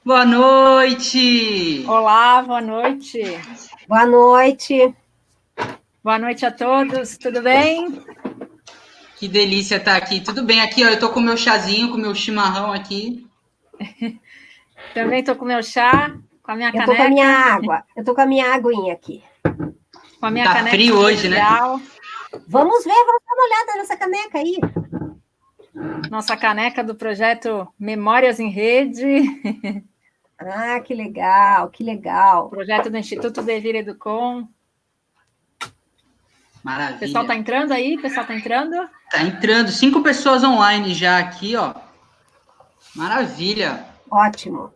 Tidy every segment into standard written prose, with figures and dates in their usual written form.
Boa noite! Olá, boa noite. Boa noite. Boa noite a todos, tudo bem? Que delícia estar aqui. Tudo bem aqui, ó, eu tô com meu chazinho, com meu chimarrão aqui. Também estou com meu chá, com a minha Eu tô com a minha caneca, água. Eu tô com a minha aguinha aqui. com a minha Tá caneca frio hoje, né? especial. Vamos dar uma olhada nessa caneca aí. Nossa caneca do projeto Memórias em Rede, Ah, que legal, que legal. projeto do Instituto Devir Educom. Maravilha. O pessoal está entrando aí? O pessoal está entrando? Tá entrando 5 pessoas online já aqui, ó. Maravilha. Ótimo.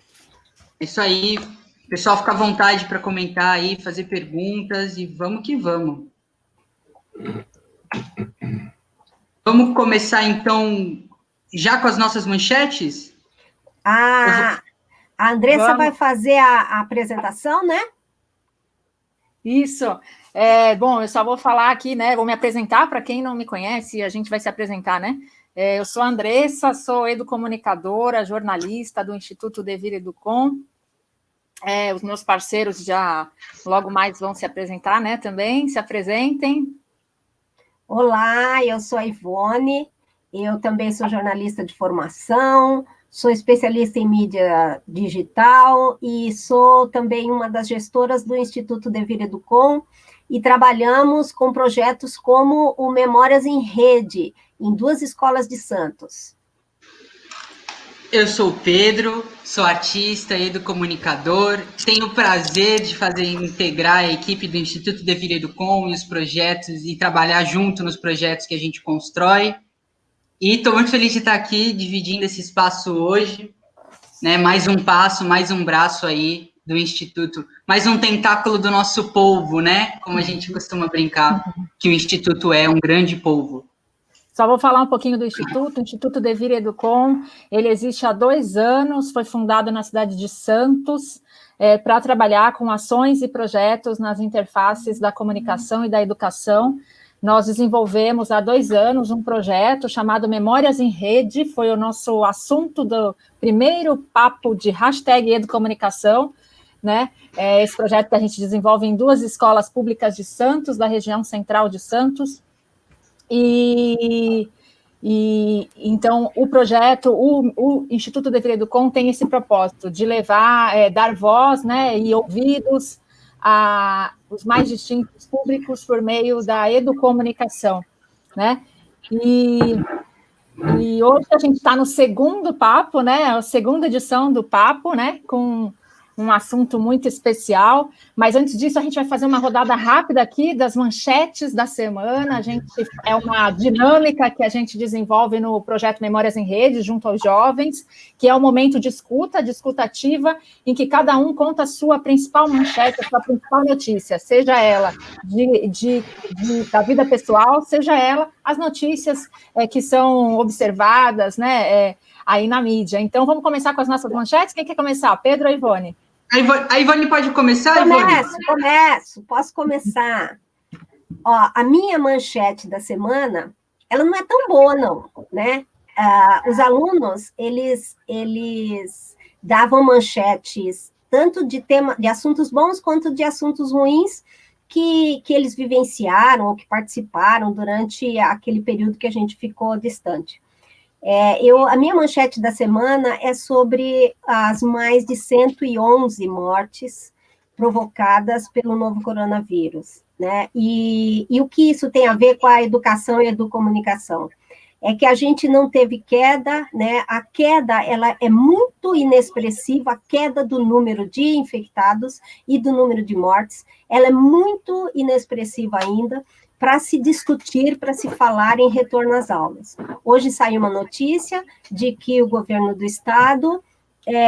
Isso aí. O pessoal fica à vontade para comentar aí, fazer perguntas e vamos que vamos. Vamos começar então já com as nossas manchetes? A Andressa vai Vamos. fazer a apresentação, né? Isso. Bom, eu só vou falar aqui, né? Vou me apresentar para quem não me conhece, a gente vai se apresentar, né? Eu sou a Andressa, sou educomunicadora, jornalista do Instituto Devir Educom. Os meus parceiros já logo mais vão se apresentar, né? Também se apresentem. Olá, eu sou a Ivone. Eu também sou jornalista de formação, sou especialista em mídia digital e sou também uma das gestoras do Instituto Devir Educom e trabalhamos com projetos como o Memórias em Rede, em 2 escolas de Santos. Eu sou o Pedro, sou artista e educomunicador. Tenho o prazer de integrar a equipe do Instituto Devir Educom e os projetos e trabalhar junto nos projetos que a gente constrói. E estou muito feliz de estar aqui dividindo esse espaço hoje, né? Mais um passo, mais um braço aí do Instituto, mais um tentáculo do nosso polvo, né? Como a gente costuma brincar, que o Instituto é um grande polvo. Só vou falar um pouquinho do Instituto. O Instituto Devir Educom, ele existe há 2 anos, foi fundado na cidade de Santos, para trabalhar com ações e projetos nas interfaces da comunicação e da educação. Nós desenvolvemos há 2 anos um projeto chamado Memórias em Rede, foi o nosso assunto do primeiro papo de #Educomunicação, né? Esse projeto que a gente desenvolve em 2 escolas públicas de Santos, da região central de Santos. Então, o projeto, o Instituto Devir Educom tem esse propósito de levar, dar voz, né, e ouvidos aos mais distintos públicos por meio da educomunicação, né? E hoje a gente está no segundo papo, né? A segunda edição do papo, né? Com um assunto muito especial. Mas antes disso, a gente vai fazer uma rodada rápida aqui das manchetes da semana. É uma dinâmica que a gente desenvolve no projeto Memórias em Rede, junto aos jovens, que é um momento de escuta, ativa, em que cada um conta a sua principal manchete, a sua principal notícia, seja ela da vida pessoal, seja ela as notícias que são observadas, né, aí na mídia. Então, vamos começar com as nossas manchetes? Quem quer começar? Pedro ou Ivone? A Ivone pode começar, Ivone? Posso começar. Ó, a minha manchete da semana, ela não é tão boa, não, né? Os alunos, eles davam manchetes tanto de assuntos bons quanto de assuntos ruins que eles vivenciaram ou que participaram durante aquele período que a gente ficou distante. A minha manchete da semana é sobre as mais de 111 mortes provocadas pelo novo coronavírus, né? E o que isso tem a ver com a educação e a educomunicação? É que a gente não teve queda, né? A queda, ela é muito inexpressiva, a queda do número de infectados e do número de mortes, ela é muito inexpressiva ainda, para se discutir, para se falar em retorno às aulas. Hoje saiu uma notícia de que o governo do estado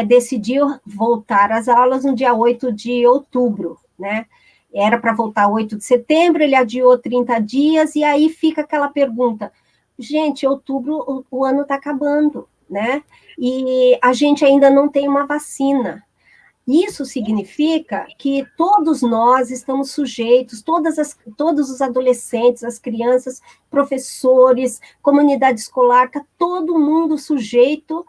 decidiu voltar às aulas no dia 8 de outubro, né? Era para voltar 8 de setembro, ele adiou 30 dias, e aí fica aquela pergunta, gente, outubro, o ano está acabando, né? E a gente ainda não tem uma vacina. Isso significa que todos nós estamos sujeitos, todos os adolescentes, as crianças, professores, comunidade escolar, está todo mundo sujeito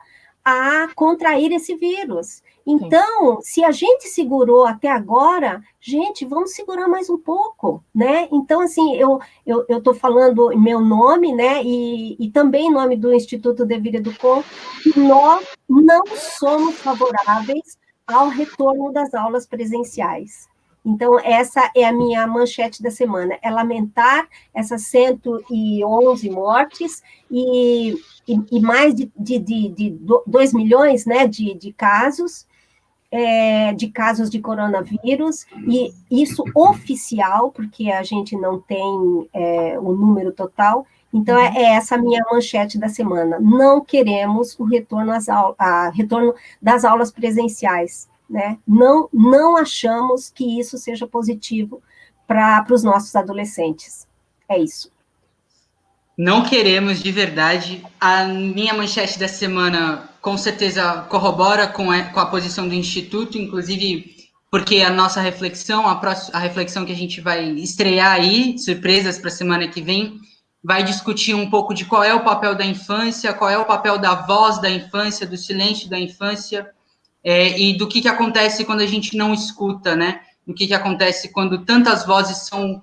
a contrair esse vírus. Então, se a gente segurou até agora, gente, vamos segurar mais um pouco, né? Então, assim, eu estou falando em meu nome, né, e também em nome do Instituto Devir Educom, que nós não somos favoráveis ao retorno das aulas presenciais. Então, essa é a minha manchete da semana, é lamentar essas 111 mortes e mais de 2 milhões, né, de casos de coronavírus, e isso oficial, porque a gente não tem o número total. Então, é essa a minha manchete da semana. Não queremos o retorno retorno das aulas presenciais, né? Não achamos que isso seja positivo para os nossos adolescentes. É isso. Não queremos, de verdade. A minha manchete da semana, com certeza, corrobora com a posição do Instituto, inclusive porque a nossa reflexão, a reflexão que a gente vai estrear aí, surpresas para a semana que vem, vai discutir um pouco de qual é o papel da infância, qual é o papel da voz da infância, do silêncio da infância, e do que acontece quando a gente não escuta, né? O que acontece quando tantas vozes são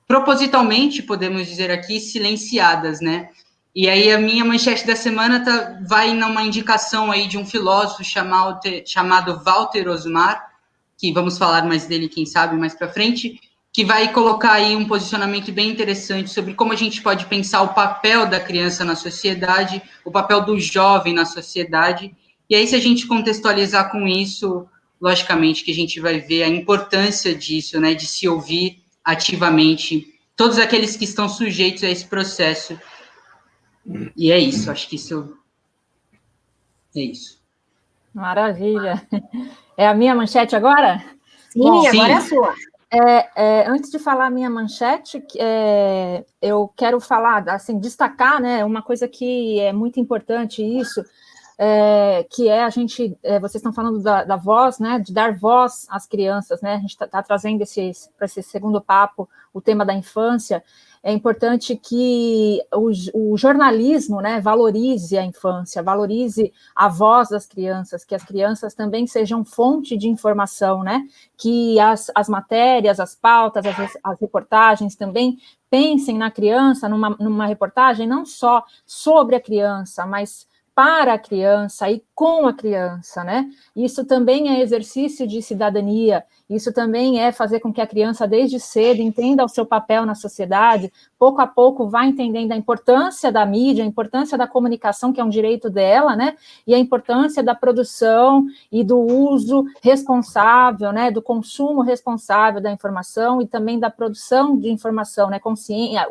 propositalmente, podemos dizer aqui, silenciadas, né? E aí a minha manchete da semana vai numa indicação aí de um filósofo chamado Walter Osmar, que vamos falar mais dele, quem sabe, mais para frente, que vai colocar aí um posicionamento bem interessante sobre como a gente pode pensar o papel da criança na sociedade, o papel do jovem na sociedade. E aí, se a gente contextualizar com isso, logicamente que a gente vai ver a importância disso, né, de se ouvir ativamente todos aqueles que estão sujeitos a esse processo. E é isso, acho que isso é isso. Maravilha. É a minha manchete agora? Sim, bom, agora é a sua. Antes de falar a minha manchete, eu quero falar, assim, destacar, né, uma coisa que é muito importante isso, que é a gente, vocês estão falando da voz, né, de dar voz às crianças, né, a gente está trazendo para esse segundo papo o tema da infância. É importante que o jornalismo, né, valorize a infância, valorize a voz das crianças, que as crianças também sejam fonte de informação, né, que as matérias, as pautas, as reportagens também pensem na criança, numa reportagem não só sobre a criança, mas para a criança e com a criança, né? Isso também é exercício de cidadania, isso também é fazer com que a criança, desde cedo, entenda o seu papel na sociedade, pouco a pouco vai entendendo a importância da mídia, a importância da comunicação, que é um direito dela, né? E a importância da produção e do uso responsável, né? Do consumo responsável da informação e também da produção de informação, né?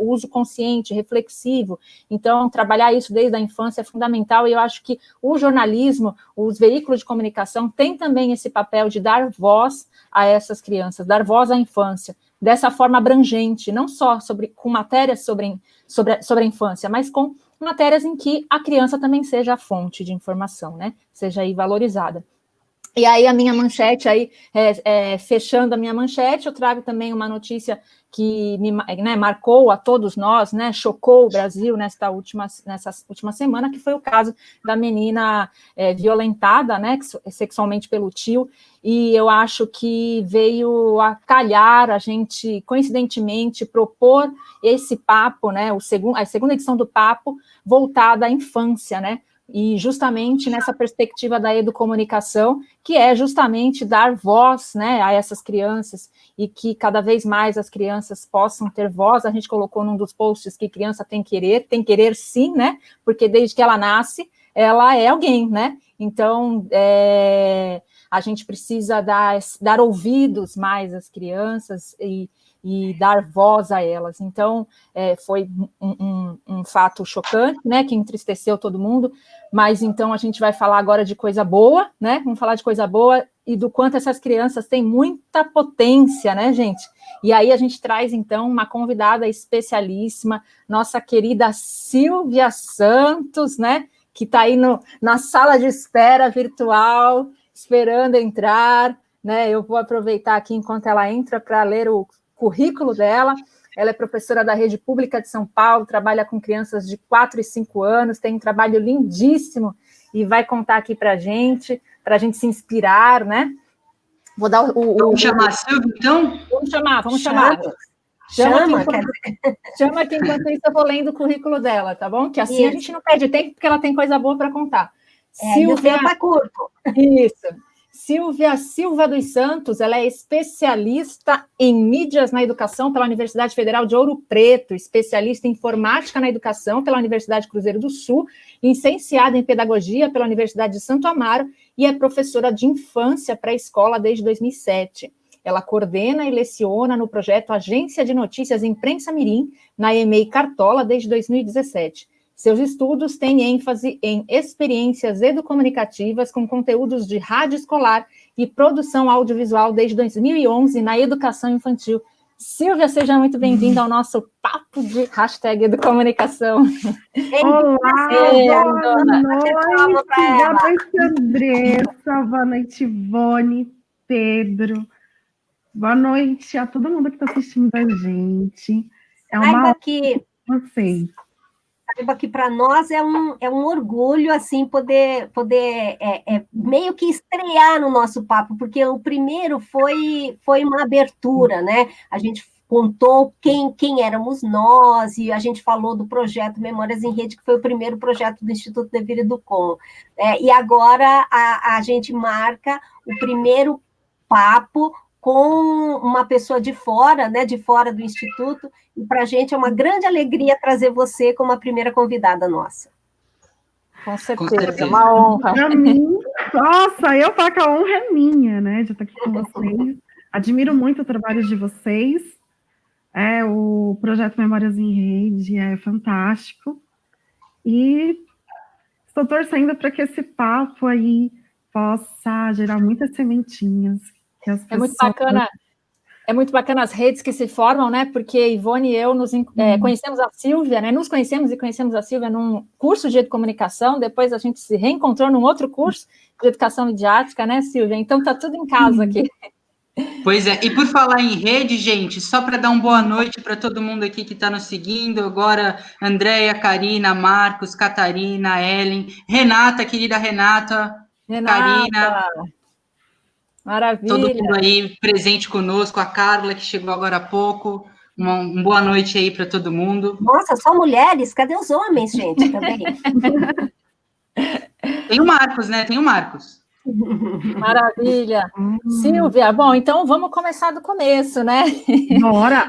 Uso consciente, reflexivo. Então, trabalhar isso desde a infância é fundamental, e eu acho que o jornalismo, os veículos de comunicação têm também esse papel de dar voz a essas crianças, dar voz à infância, dessa forma abrangente, não só com matérias sobre a infância, mas com matérias em que a criança também seja a fonte de informação, né? Seja aí valorizada. E aí a minha manchete, aí, fechando a minha manchete, eu trago também uma notícia que marcou a todos nós, né, chocou o Brasil nessa última semana, que foi o caso da menina violentada, né, sexualmente pelo tio, e eu acho que veio a calhar a gente, coincidentemente, propor esse papo, né, a segunda edição do papo, voltada à infância, né, e justamente nessa perspectiva da educomunicação, que é justamente dar voz, né, a essas crianças, e que cada vez mais as crianças possam ter voz. A gente colocou num dos posts que criança tem querer sim, né, porque desde que ela nasce, ela é alguém, né, então a gente precisa dar ouvidos mais às crianças e dar voz a elas. Então, foi um fato chocante, né, que entristeceu todo mundo, mas então a gente vai falar agora de coisa boa, né, vamos falar de coisa boa e do quanto essas crianças têm muita potência, né, gente? E aí a gente traz, então, uma convidada especialíssima, nossa querida Silvia Santos, né, que está aí na sala de espera virtual, esperando entrar, né, eu vou aproveitar aqui enquanto ela entra para ler o currículo dela. Ela é professora da Rede Pública de São Paulo, trabalha com crianças de 4 e 5 anos, tem um trabalho lindíssimo e vai contar aqui para a gente se inspirar, né? Vou dar Vamos chamar a Silvia, então? Vamos chamar. Chama que enquanto isso eu vou lendo o currículo dela, tá bom? Que assim a gente não perde tempo, porque ela tem coisa boa para contar. E o tempo é curto. Isso. Silvia Silva dos Santos, ela é especialista em mídias na educação pela Universidade Federal de Ouro Preto, especialista em informática na educação pela Universidade Cruzeiro do Sul, licenciada em pedagogia pela Universidade de Santo Amaro e é professora de infância pré-escola desde 2007. Ela coordena e leciona no projeto Agência de Notícias Imprensa Mirim, na EMEI Cartola, desde 2017. Seus estudos têm ênfase em experiências educomunicativas com conteúdos de rádio escolar e produção audiovisual desde 2011 na educação infantil. Silvia, seja muito bem-vinda ao nosso papo de #Educomunicação. Olá, boa noite, Andressa, boa noite, Ivone, Pedro, boa noite a todo mundo que está assistindo a gente. É uma honra com vocês. Saiba que para nós é um orgulho assim poder meio que estrear no nosso papo, porque o primeiro foi uma abertura, né? A gente contou quem éramos nós, e a gente falou do projeto Memórias em Rede, que foi o primeiro projeto do Instituto Devir Educom. E agora a gente marca o primeiro papo com uma pessoa de fora, né, de fora do Instituto, e para a gente é uma grande alegria trazer você como a primeira convidada nossa. Com certeza, uma honra. Para mim, nossa, eu falo que a honra é minha, né, de estar aqui com vocês. Admiro muito o trabalho de vocês. O projeto Memórias em Rede é fantástico. E estou torcendo para que esse papo aí possa gerar muitas sementinhas. É muito bacana as redes que se formam, né? Porque Ivone e eu conhecemos a Silvia, né? Nos conhecemos e conhecemos a Silvia num curso de educomunicação, depois a gente se reencontrou num outro curso de educação midiática, né, Silvia? Então tá tudo em casa aqui. Pois é, e por falar em rede, gente, só para dar uma boa noite para todo mundo aqui que está nos seguindo, agora Andréia, Karina, Marcos, Catarina, Ellen, Renata, querida Renata. Karina. Maravilha. Todo mundo aí presente conosco, a Carla, que chegou agora há pouco. Uma boa noite aí para todo mundo. Nossa, só mulheres? Cadê os homens, gente, também? Tem o Marcos, né? Tem o Marcos. Maravilha. Silvia, bom, então vamos começar do começo, né? Bora!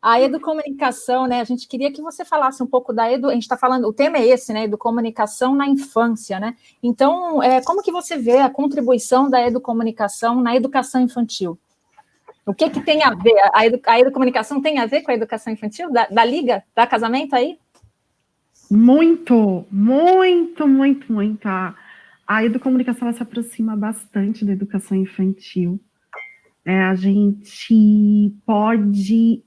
A educomunicação, né? A gente queria que você falasse um pouco a gente está falando, o tema é esse, né? Educomunicação na infância, né? Então, como que você vê a contribuição da educomunicação na educação infantil? O que tem a ver? A educomunicação tem a ver com a educação infantil? Da liga? Da casamento aí? Muito, muito, muito, muito. A educomunicação se aproxima bastante da educação infantil. A gente pode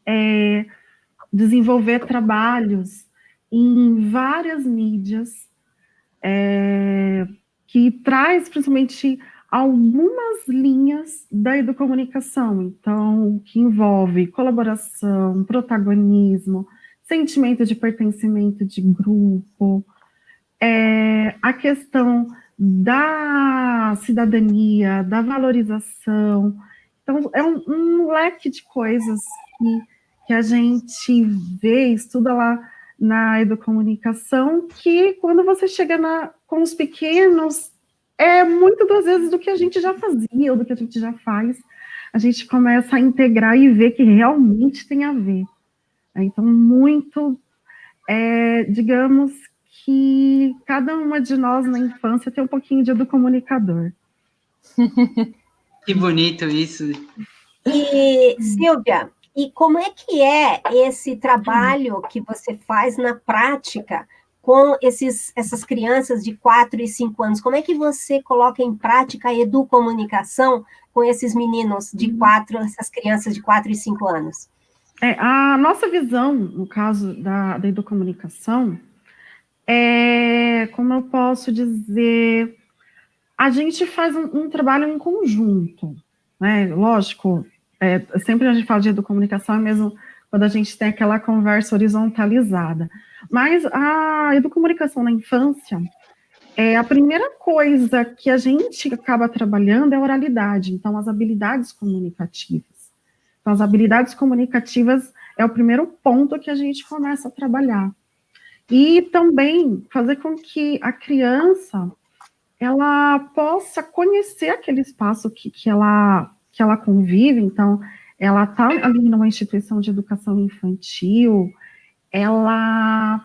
desenvolver trabalhos em várias mídias que traz principalmente algumas linhas da educomunicação, então, que envolve colaboração, protagonismo, sentimento de pertencimento de grupo, a questão da cidadania, da valorização. Então, é um leque de coisas que a gente vê, estuda lá na educomunicação, que quando você chega com os pequenos, muito das vezes do que a gente já fazia, ou do que a gente já faz, a gente começa a integrar e ver que realmente tem a ver. Então, muito, digamos que cada uma de nós na infância tem um pouquinho de educomunicador. Que bonito isso. E, Silvia, e como é que é esse trabalho que você faz na prática com essas crianças de 4 e 5 anos? Como é que você coloca em prática a educomunicação com esses meninos de 4, essas crianças de 4 e 5 anos? A nossa visão, no caso da educomunicação, como eu posso dizer, a gente faz um trabalho em conjunto, né? Lógico, sempre a gente fala de educomunicação, mesmo quando a gente tem aquela conversa horizontalizada. Mas a educomunicação na infância, A primeira coisa que a gente acaba trabalhando é a oralidade, então as habilidades comunicativas. Então, as habilidades comunicativas é o primeiro ponto que a gente começa a trabalhar. E também fazer com que a criança ela possa conhecer aquele espaço que ela convive. Então, ela está ali numa instituição de educação infantil, ela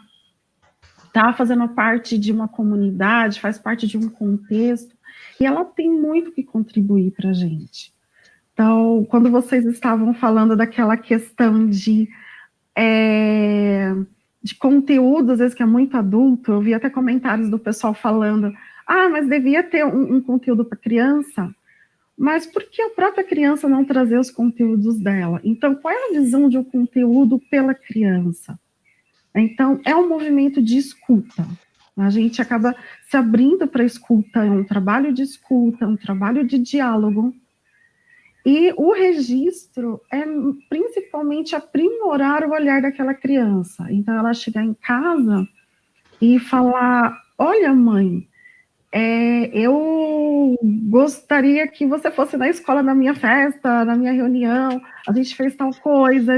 está fazendo parte de uma comunidade, faz parte de um contexto, e ela tem muito que contribuir para a gente. Então, quando vocês estavam falando daquela questão de conteúdo, às vezes que é muito adulto, eu vi até comentários do pessoal falando, mas devia ter um conteúdo para criança, mas por que a própria criança não trazer os conteúdos dela? Então, qual é a visão de um conteúdo pela criança? Então, é um movimento de escuta. A gente acaba se abrindo para a escuta, é um trabalho de escuta, um trabalho de diálogo. E o registro é principalmente aprimorar o olhar daquela criança. Então, ela chegar em casa e falar, olha, mãe, eu gostaria que você fosse na escola na minha festa, na minha reunião, a gente fez tal coisa,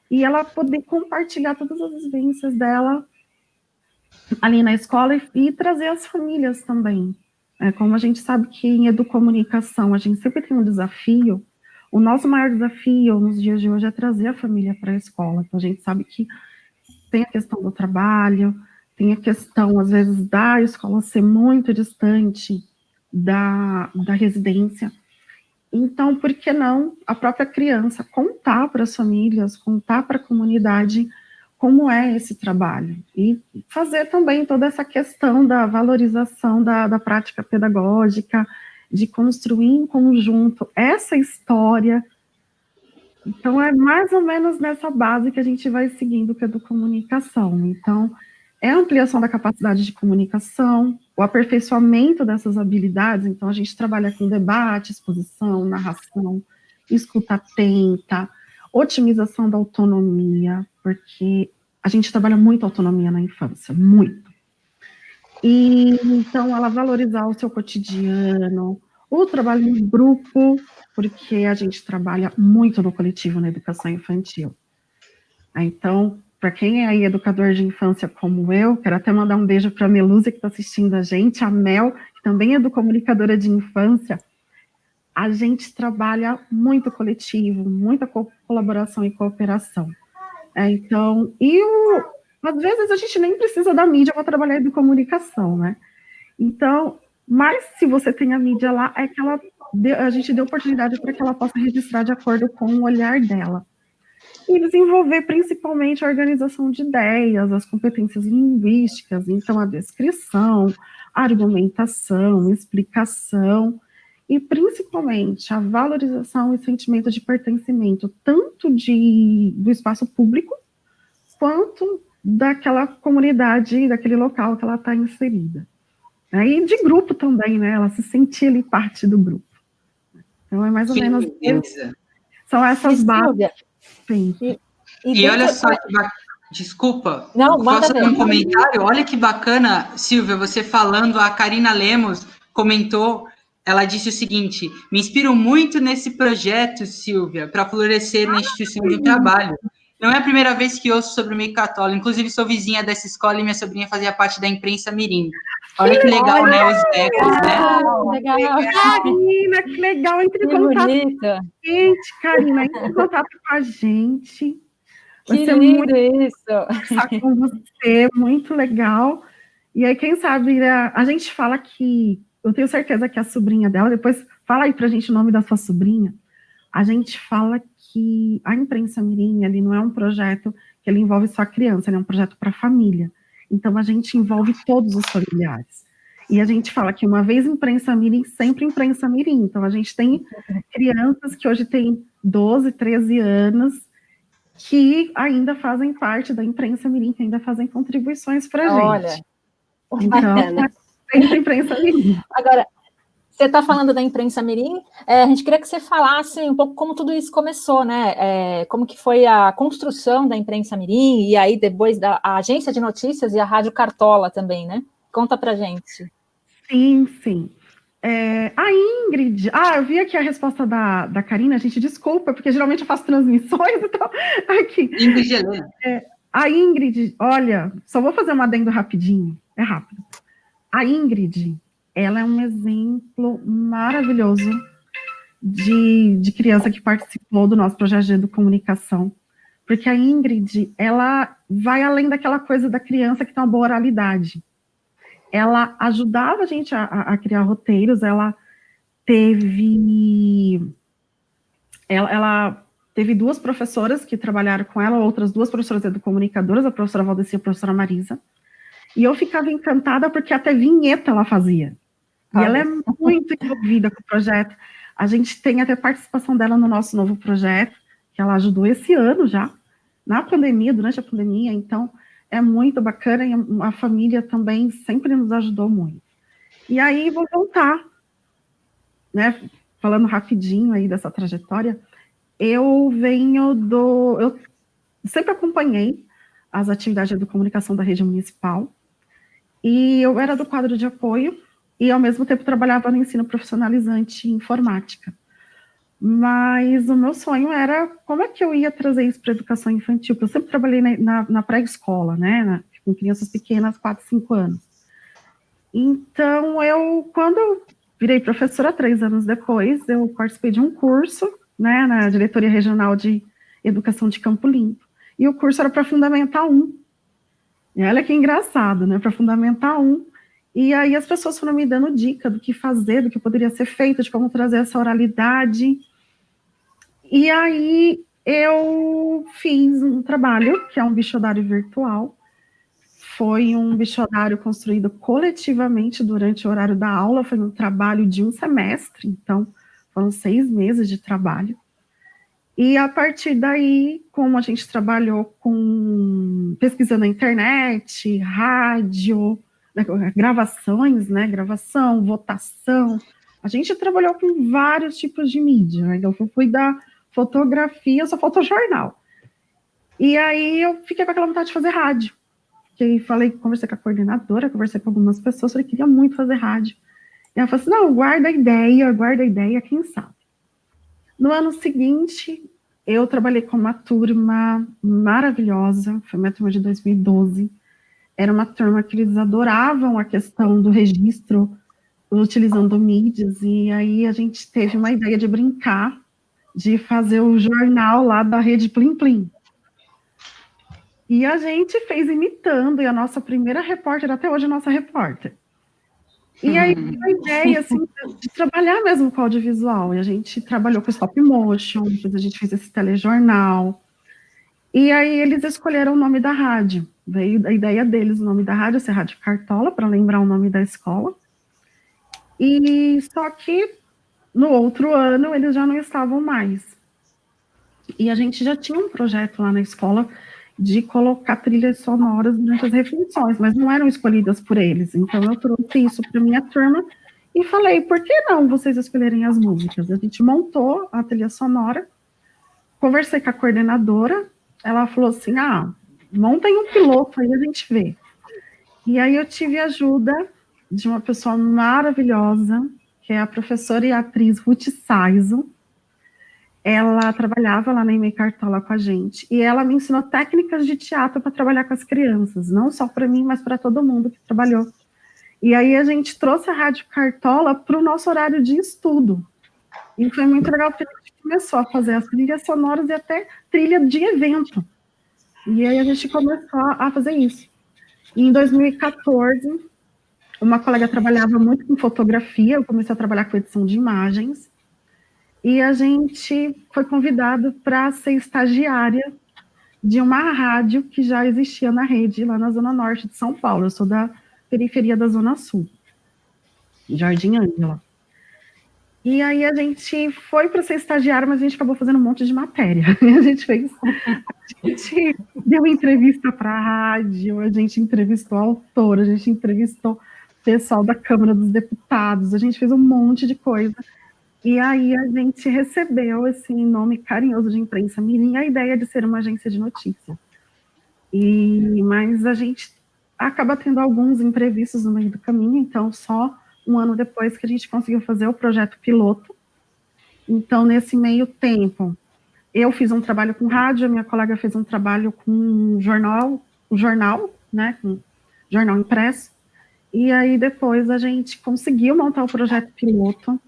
E ela poder compartilhar todas as vivências dela ali na escola e trazer as famílias também. Como a gente sabe que em educomunicação a gente sempre tem um desafio, o nosso maior desafio nos dias de hoje é trazer a família para a escola. Então a gente sabe que tem a questão do trabalho, tem a questão, às vezes, da escola ser muito distante da residência. Então, por que não a própria criança contar para as famílias, contar para a comunidade como é esse trabalho? E fazer também toda essa questão da valorização da prática pedagógica, de construir em conjunto essa história. Então, é mais ou menos nessa base que a gente vai seguindo que é do comunicação. Então, é a ampliação da capacidade de comunicação, o aperfeiçoamento dessas habilidades. Então, a gente trabalha com debate, exposição, narração, escuta atenta, otimização da autonomia, porque a gente trabalha muito autonomia na infância, muito. E, então, ela valorizar o seu cotidiano, o trabalho em grupo, porque a gente trabalha muito no coletivo na educação infantil. Então, para quem é aí educador de infância como eu, quero até mandar um beijo para a Melúcia, que está assistindo a gente, a Mel, que também é educomunicadora de infância. A gente trabalha muito coletivo, muita colaboração e cooperação. Então, às vezes a gente nem precisa da mídia para trabalhar educomunicação, né? Então, mas se você tem a mídia lá, é que a gente deu oportunidade para que ela possa registrar de acordo com o olhar dela. E desenvolver principalmente a organização de ideias, as competências linguísticas, então a descrição, a argumentação, explicação, e principalmente a valorização e sentimento de pertencimento, tanto do espaço público, quanto daquela comunidade, daquele local que ela está inserida. E de grupo também, né? Ela se sentir ali parte do grupo. Então é mais ou menos isso. São essas bases. Sim. E olha só que bacana. Desculpa, não, posso fazer um comentário? Olha que bacana, Silvia, você falando, a Karina Lemos comentou, ela disse o seguinte: me inspiro muito nesse projeto, Silvia, para florescer na instituição de trabalho. Não é a primeira vez que ouço sobre o meio católico, inclusive sou vizinha dessa escola e minha sobrinha fazia parte da imprensa mirim. Olha que legal, né? Os ecos, né? Legal. Karina, que legal. Entre em contato com a gente, Karina. Entre em contato com a gente. Que lindo isso. Conversar com você, muito legal. E aí, quem sabe, a gente fala que, eu tenho certeza que a sobrinha dela, depois fala aí pra gente o nome da sua sobrinha. A gente fala que a imprensa mirim, ali não é um projeto que ele envolve só a criança, ele é um projeto para a família. Então, a gente envolve todos os familiares. E a gente fala que uma vez imprensa mirim, sempre imprensa mirim. Então, a gente tem crianças que hoje têm 12, 13 anos, que ainda fazem parte da imprensa mirim, que ainda fazem contribuições para a gente. Olha, então, sempre imprensa mirim. Agora, você está falando da imprensa mirim, a gente queria que você falasse um pouco como tudo isso começou, né? Como que foi a construção da imprensa mirim, e aí depois a agência de notícias e a Rádio Cartola também, né? Conta pra gente. Sim, sim. A Ingrid, eu vi aqui a resposta da Karina, gente, desculpa, porque geralmente eu faço transmissões, então, aqui. Ingrid Helena. A Ingrid, olha, só vou fazer um adendo rapidinho, é rápido. A Ingrid, ela é um exemplo maravilhoso de criança que participou do nosso projeto de educomunicação, porque a Ingrid, ela vai além daquela coisa da criança que tem uma boa oralidade. Ela ajudava a gente a criar roteiros, ela teve duas professoras que trabalharam com ela, outras duas professoras educomunicadoras, a professora Valdeci e a professora Marisa, e eu ficava encantada porque até vinheta ela fazia. E ela é muito envolvida com o projeto. A gente tem até participação dela no nosso novo projeto, que ela ajudou esse ano já, na pandemia, durante a pandemia, então é muito bacana, e a família também sempre nos ajudou muito. E aí, vou voltar, né, falando rapidinho aí dessa trajetória, eu sempre acompanhei as atividades de comunicação da rede municipal, e eu era do quadro de apoio, e ao mesmo tempo trabalhava no ensino profissionalizante em informática. Mas o meu sonho era como é que eu ia trazer isso para a educação infantil, porque eu sempre trabalhei na pré-escola, né, com crianças pequenas, 4, 5 anos. Então, quando eu virei professora, 3 anos depois, eu participei de um curso, né, na Diretoria Regional de Educação de Campo Limpo, e o curso era para Fundamental 1. E olha que engraçado, né, para Fundamental 1, e aí as pessoas foram me dando dica do que fazer, do que poderia ser feito, de como trazer essa oralidade. E aí eu fiz um trabalho, que é um bichodário virtual. Foi um bichodário construído coletivamente durante o horário da aula, foi um trabalho de um semestre, então foram 6 meses de trabalho. E a partir daí, como a gente trabalhou com pesquisa na internet, rádio, gravações, né, gravação, votação, a gente trabalhou com vários tipos de mídia, né? Então eu fui da fotografia, só fotojornal. E aí eu fiquei com aquela vontade de fazer rádio. Que conversei com a coordenadora, conversei com algumas pessoas, falei, queria muito fazer rádio. E ela falou assim, não, guarda a ideia, quem sabe. No ano seguinte, eu trabalhei com uma turma maravilhosa, foi minha turma de 2012, era uma turma que eles adoravam a questão do registro, utilizando mídias, e aí a gente teve uma ideia de brincar, de fazer o jornal lá da rede Plim Plim. E a gente fez imitando, e a nossa primeira repórter, até hoje, a nossa repórter. E aí, a ideia, assim, de trabalhar mesmo com audiovisual, e a gente trabalhou com stop motion, depois a gente fez esse telejornal, e aí eles escolheram o nome da rádio, veio a ideia deles, o nome da rádio, ser Rádio Cartola, para lembrar o nome da escola, e só que no outro ano eles já não estavam mais. E a gente já tinha um projeto lá na escola de colocar trilhas sonoras durante as refeições, mas não eram escolhidas por eles. Então, eu trouxe isso para minha turma e falei, por que não vocês escolherem as músicas? A gente montou a trilha sonora, conversei com a coordenadora, ela falou assim, montem um piloto aí, a gente vê. E aí eu tive a ajuda de uma pessoa maravilhosa, que é a professora e atriz Ruth Saizo. Ela trabalhava lá na EMEI Cartola com a gente, e ela me ensinou técnicas de teatro para trabalhar com as crianças, não só para mim, mas para todo mundo que trabalhou. E aí a gente trouxe a Rádio Cartola para o nosso horário de estudo, e foi muito legal, porque a gente começou a fazer as trilhas sonoras e até trilha de evento, e aí a gente começou a fazer isso. E em 2014, uma colega trabalhava muito com fotografia, eu comecei a trabalhar com edição de imagens, e a gente foi convidado para ser estagiária de uma rádio que já existia na rede, lá na Zona Norte de São Paulo. Eu sou da periferia da Zona Sul, Jardim Ângela. E aí a gente foi para ser estagiária, mas a gente acabou fazendo um monte de matéria. A gente deu entrevista para a rádio, a gente entrevistou a autora, a gente entrevistou o pessoal da Câmara dos Deputados, a gente fez um monte de coisa. E aí a gente recebeu esse nome carinhoso de imprensa mirim, a ideia de ser uma agência de notícia. Mas a gente acaba tendo alguns imprevistos no meio do caminho, então só um ano depois que a gente conseguiu fazer o projeto piloto. Então, nesse meio tempo, eu fiz um trabalho com rádio, a minha colega fez um trabalho com jornal, né, com jornal impresso, e aí depois a gente conseguiu montar o projeto piloto.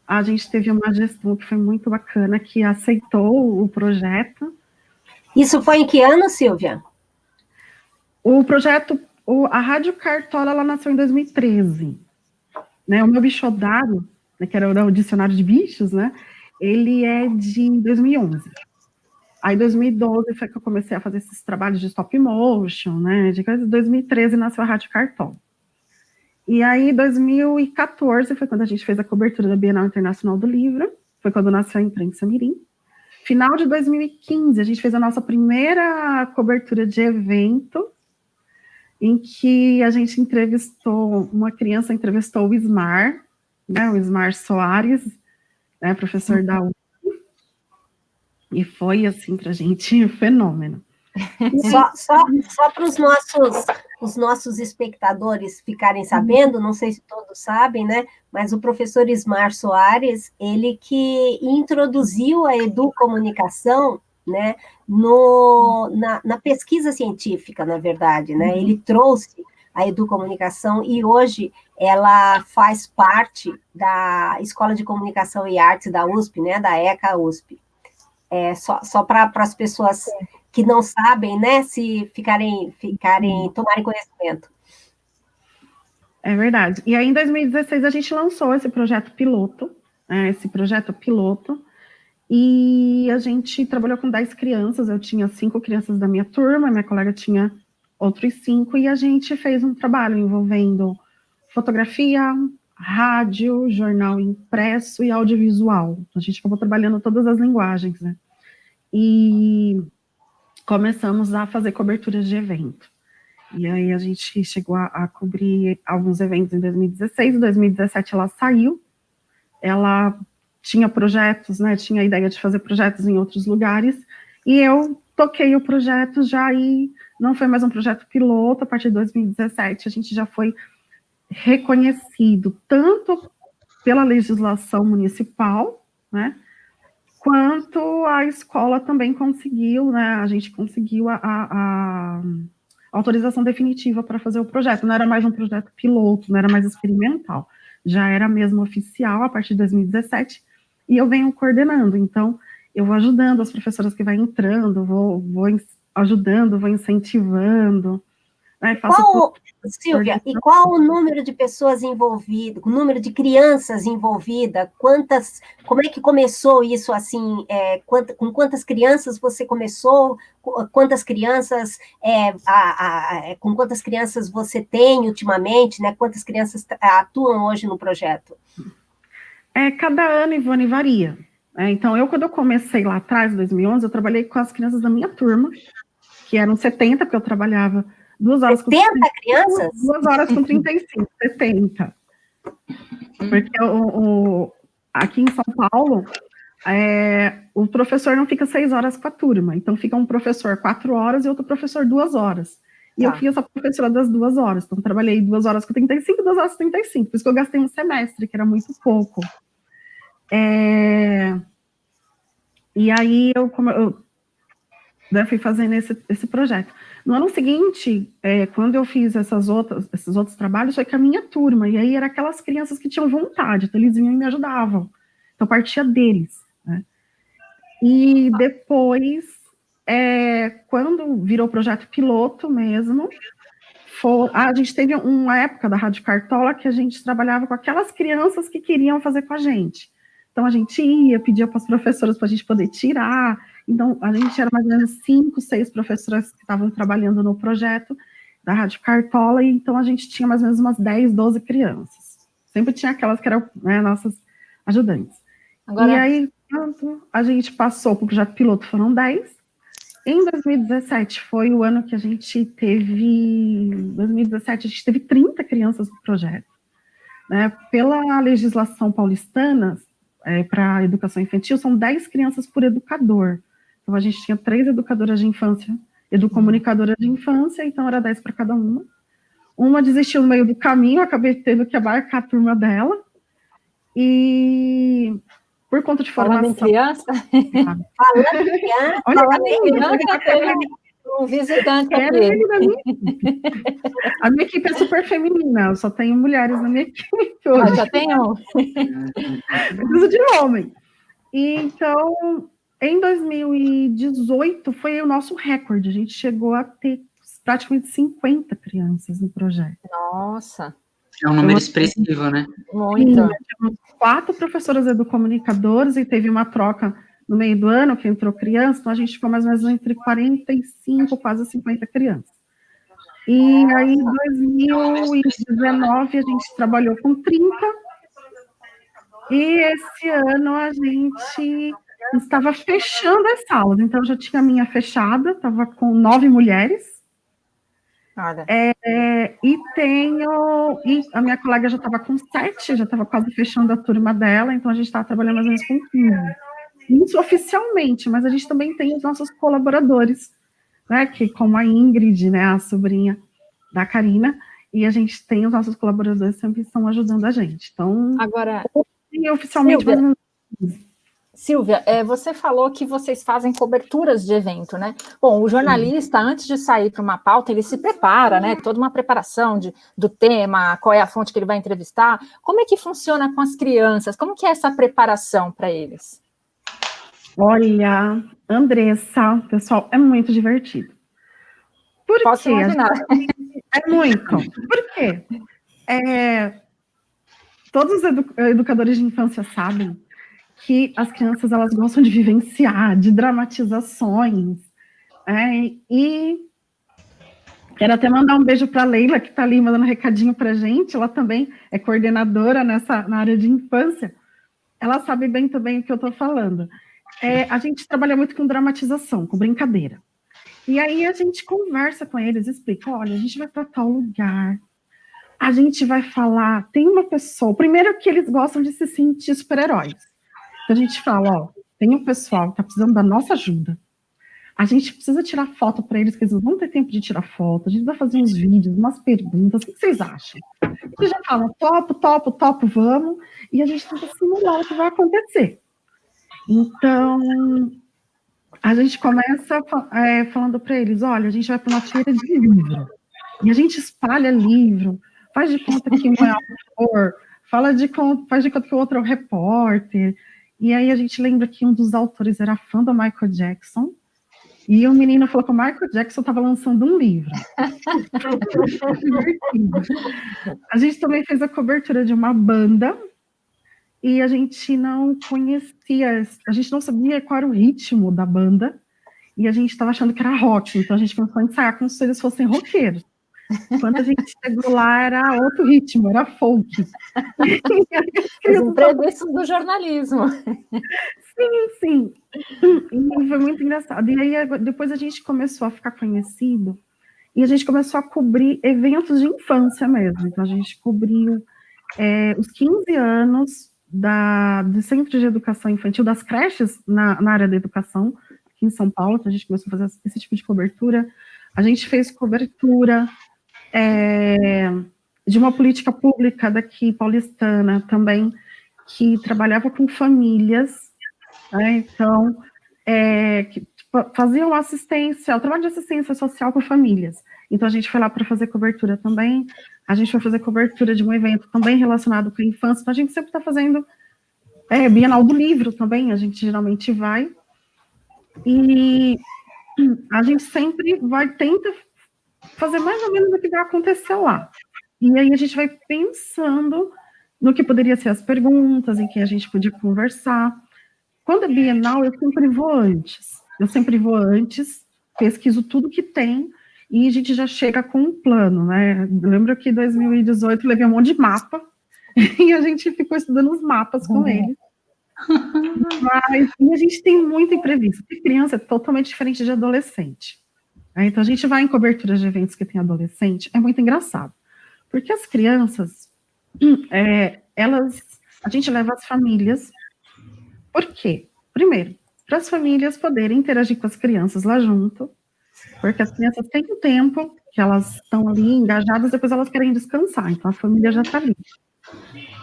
A gente teve uma gestão que foi muito bacana, que aceitou o projeto. Isso foi em que ano, Silvia? O projeto, a Rádio Cartola, ela nasceu em 2013. Né? O meu bichodado, né, que era o dicionário de bichos, né, ele é de 2011. Aí, em 2012, foi que eu comecei a fazer esses trabalhos de stop motion, né, de coisa. Em 2013 nasceu a Rádio Cartola. E aí, em 2014, foi quando a gente fez a cobertura da Bienal Internacional do Livro, foi quando nasceu a Imprensa Mirim. Final de 2015, a gente fez a nossa primeira cobertura de evento, em que a gente entrevistou, uma criança entrevistou o Ismar, né, o Ismar Soares, né, professor da UF, e foi, assim, para a gente um fenômeno. Só para os nossos espectadores ficarem sabendo, não sei se todos sabem, né? Mas o professor Ismar Soares, ele que introduziu a educomunicação, né, na pesquisa científica, na verdade, né? Ele trouxe a educomunicação e hoje ela faz parte da Escola de Comunicação e Artes da USP, né? Da ECA USP. Só para as pessoas que não sabem, né, se tomarem conhecimento. É verdade. E aí, em 2016, a gente lançou esse projeto piloto, e a gente trabalhou com 10 crianças, eu tinha 5 crianças da minha turma, minha colega tinha outros 5, e a gente fez um trabalho envolvendo fotografia, rádio, jornal impresso e audiovisual. A gente acabou trabalhando todas as linguagens, né? E começamos a fazer coberturas de evento. E aí a gente chegou a cobrir alguns eventos em 2016, em 2017 ela saiu, ela tinha projetos, né, tinha a ideia de fazer projetos em outros lugares, e eu toquei o projeto já, e não foi mais um projeto piloto. A partir de 2017 a gente já foi reconhecido tanto pela legislação municipal, né, quanto a escola também conseguiu, né, a gente conseguiu a autorização definitiva para fazer o projeto. Não era mais um projeto piloto, não era mais experimental, já era mesmo oficial a partir de 2017, e eu venho coordenando. Então, eu vou ajudando as professoras que vai entrando, vou ajudando, vou incentivando. Né, Silvia, e qual o número de pessoas envolvidas, o número de crianças envolvidas? Como é que começou isso assim? Com quantas crianças você começou? Quantas crianças, com quantas crianças você tem ultimamente, né? Quantas crianças atuam hoje no projeto? Cada ano, Ivone, varia. Então, quando eu comecei lá atrás, em 2011, eu trabalhei com as crianças da minha turma, que eram 70, porque eu trabalhava 2 horas 70 com 30, crianças? 2 horas com 35, 70. Porque aqui em São Paulo, o professor não fica 6 horas com a turma, então fica um professor 4 horas e outro professor 2 horas. E eu fui essa professora das 2 horas, então trabalhei 2 horas com 35, 2 horas com 35, por isso que eu gastei um semestre, que era muito pouco. E aí eu fui fazendo esse projeto. No ano seguinte, quando eu fiz esses outros trabalhos, foi com a minha turma, e aí eram aquelas crianças que tinham vontade, então eles vinham e me ajudavam. Então, partia deles, né? E depois, quando virou projeto piloto mesmo, a gente teve uma época da Rádio Cartola que a gente trabalhava com aquelas crianças que queriam fazer com a gente. Então, a gente pedia para as professoras para a gente poder tirar. Então, a gente era mais ou menos 5, 6 professoras que estavam trabalhando no projeto da Rádio Cartola, e então a gente tinha mais ou menos umas 10, 12 crianças. Sempre tinha aquelas que eram, né, nossas ajudantes. Agora... E aí, a gente passou para o projeto piloto, foram 10. Em 2017, foi o ano que a gente teve... Em 2017, a gente teve 30 crianças no projeto. Né? Pela legislação paulistana, para a educação infantil, são 10 crianças por educador. Então, a gente tinha 3 educadoras de infância, educomunicadoras de infância, então era 10 para cada uma. Uma desistiu no meio do caminho, eu acabei tendo que abarcar a turma dela. E por conta de Falando formação... em criança? Falando em criança, Falando em criança, teve um visitante aqui. A minha equipe é super feminina, eu só tenho mulheres na minha equipe hoje. Já tem um. Preciso de homem. E, então, em 2018 foi o nosso recorde. A gente chegou a ter praticamente 50 crianças no projeto. Nossa. É um número expressivo, né? Muito. Tínhamos 4 professoras educomunicadoras e teve uma troca no meio do ano que entrou criança, então a gente ficou mais ou menos entre 45, quase 50 crianças. E aí, em 2019, a gente trabalhou com 30, e esse ano a gente estava fechando as salas, então eu já tinha a minha fechada, estava com 9 mulheres. Olha. E a minha colega já estava com 7, já estava quase fechando a turma dela, então a gente estava trabalhando mais ou menos com 15. Isso oficialmente, mas a gente também tem os nossos colaboradores, né, que como a Ingrid, né, a sobrinha da Karina, e a gente tem os nossos colaboradores sempre estão ajudando a gente. Então, agora, oficialmente, mais ou menos. Silvia, você falou que vocês fazem coberturas de evento, né? Bom, o jornalista, antes de sair para uma pauta, ele se prepara, né? Toda uma preparação do tema, qual é a fonte que ele vai entrevistar. Como é que funciona com as crianças? Como que é essa preparação para eles? Andressa, pessoal, é muito divertido. Por Posso quê? imaginar. É muito. Por quê? Todos os educadores de infância sabem que as crianças, elas gostam de vivenciar, de dramatizações, e quero até mandar um beijo para a Leila, que está ali mandando um recadinho para a gente, ela também é coordenadora na área de infância, ela sabe bem também o que eu estou falando. A gente trabalha muito com dramatização, com brincadeira, e aí a gente conversa com eles, explica, olha, a gente vai para tal lugar, a gente vai falar, tem uma pessoa, primeiro que eles gostam de se sentir super-heróis, então a gente fala, ó, tem um pessoal que está precisando da nossa ajuda, a gente precisa tirar foto para eles, que eles não vão ter tempo de tirar foto, a gente vai fazer uns vídeos, umas perguntas, o que vocês acham? Eles já falam, topo, vamos, e a gente tenta simular o que vai acontecer. Então, a gente começa falando para eles, olha, a gente vai para uma feira de livro, e a gente espalha livro, faz de conta que um é autor, faz de conta que o outro é o repórter, e aí a gente lembra que um dos autores era fã do Michael Jackson, e o menino falou que o Michael Jackson estava lançando um livro. A gente também fez a cobertura de uma banda, e a gente não conhecia, a gente não sabia qual era o ritmo da banda, e a gente estava achando que era rock, então a gente começou a ensaiar como se eles fossem roqueiros. Quando a gente chegou lá, era outro ritmo, era folk. Os imprevistos do jornalismo. Sim. E foi muito engraçado. E aí, depois a gente começou a ficar conhecido, e a gente começou a cobrir eventos de infância mesmo. Então, a gente cobriu os 15 anos do Centro de Educação Infantil, das creches na área da educação, aqui em São Paulo. Então, a gente começou a fazer esse tipo de cobertura. A gente fez cobertura de uma política pública daqui, paulistana, também, que trabalhava com famílias, então, que faziam assistência, o trabalho de assistência social com famílias. Então, a gente foi lá para fazer cobertura também, a gente foi fazer cobertura de um evento também relacionado com a infância, então a gente sempre está fazendo Bienal do Livro também, a gente geralmente vai, e a gente sempre tenta fazer mais ou menos o que vai acontecer lá. E aí a gente vai pensando no que poderia ser as perguntas, em quem a gente podia conversar. Quando é Bienal, eu sempre vou antes, pesquiso tudo que tem, e a gente já chega com um plano, né? Eu lembro que em 2018 eu levei um monte de mapa, e a gente ficou estudando os mapas com eles. E a gente tem muito imprevisto, porque criança é totalmente diferente de adolescente. Então a gente vai em coberturas de eventos que tem adolescente, é muito engraçado, porque as crianças, a gente leva as famílias. Por quê? Primeiro, para as famílias poderem interagir com as crianças lá junto, porque as crianças têm um tempo que elas estão ali engajadas, depois elas querem descansar, então a família já está ali.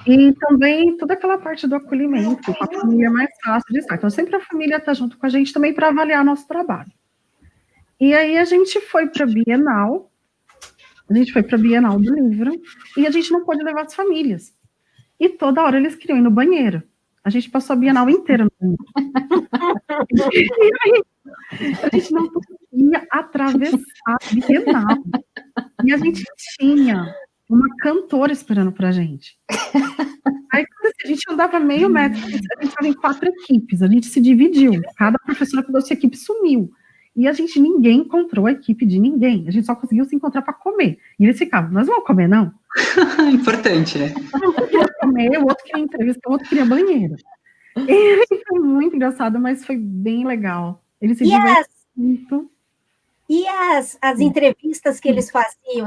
E também toda aquela parte do acolhimento, com a família é mais fácil de estar. Então, sempre a família está junto com a gente também para avaliar nosso trabalho. E aí a gente foi para a Bienal do livro, e a gente não pôde levar as famílias. E toda hora eles queriam ir no banheiro. A gente passou a Bienal inteira no banheiro. E aí, a gente não conseguia atravessar a Bienal. E a gente tinha uma cantora esperando pra gente. Aí, a gente andava meio metro, a gente estava em 4 equipes, a gente se dividiu, cada professora da sua equipe sumiu. E ninguém encontrou a equipe de ninguém, a gente só conseguiu se encontrar para comer. E eles ficavam, nós vamos comer, não? Importante, né? Um queria comer, o outro queria entrevista, o outro queria banheiro. E foi muito engraçado, mas foi bem legal. Eles se divertiram muito. E as entrevistas que eles faziam,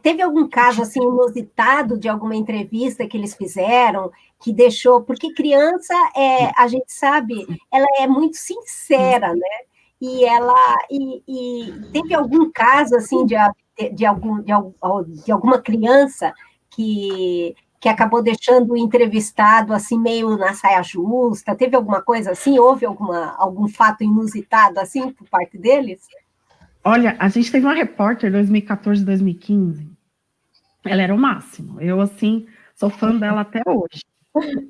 teve algum caso assim inusitado de alguma entrevista que eles fizeram que deixou, porque criança a gente sabe, ela é muito sincera, né? E teve algum caso assim de alguma criança que acabou deixando o entrevistado assim meio na saia justa? Teve alguma coisa assim? Houve algum fato inusitado assim por parte deles? Olha, a gente teve uma repórter 2014, 2015. Ela era o máximo. Eu, assim, sou fã dela até hoje.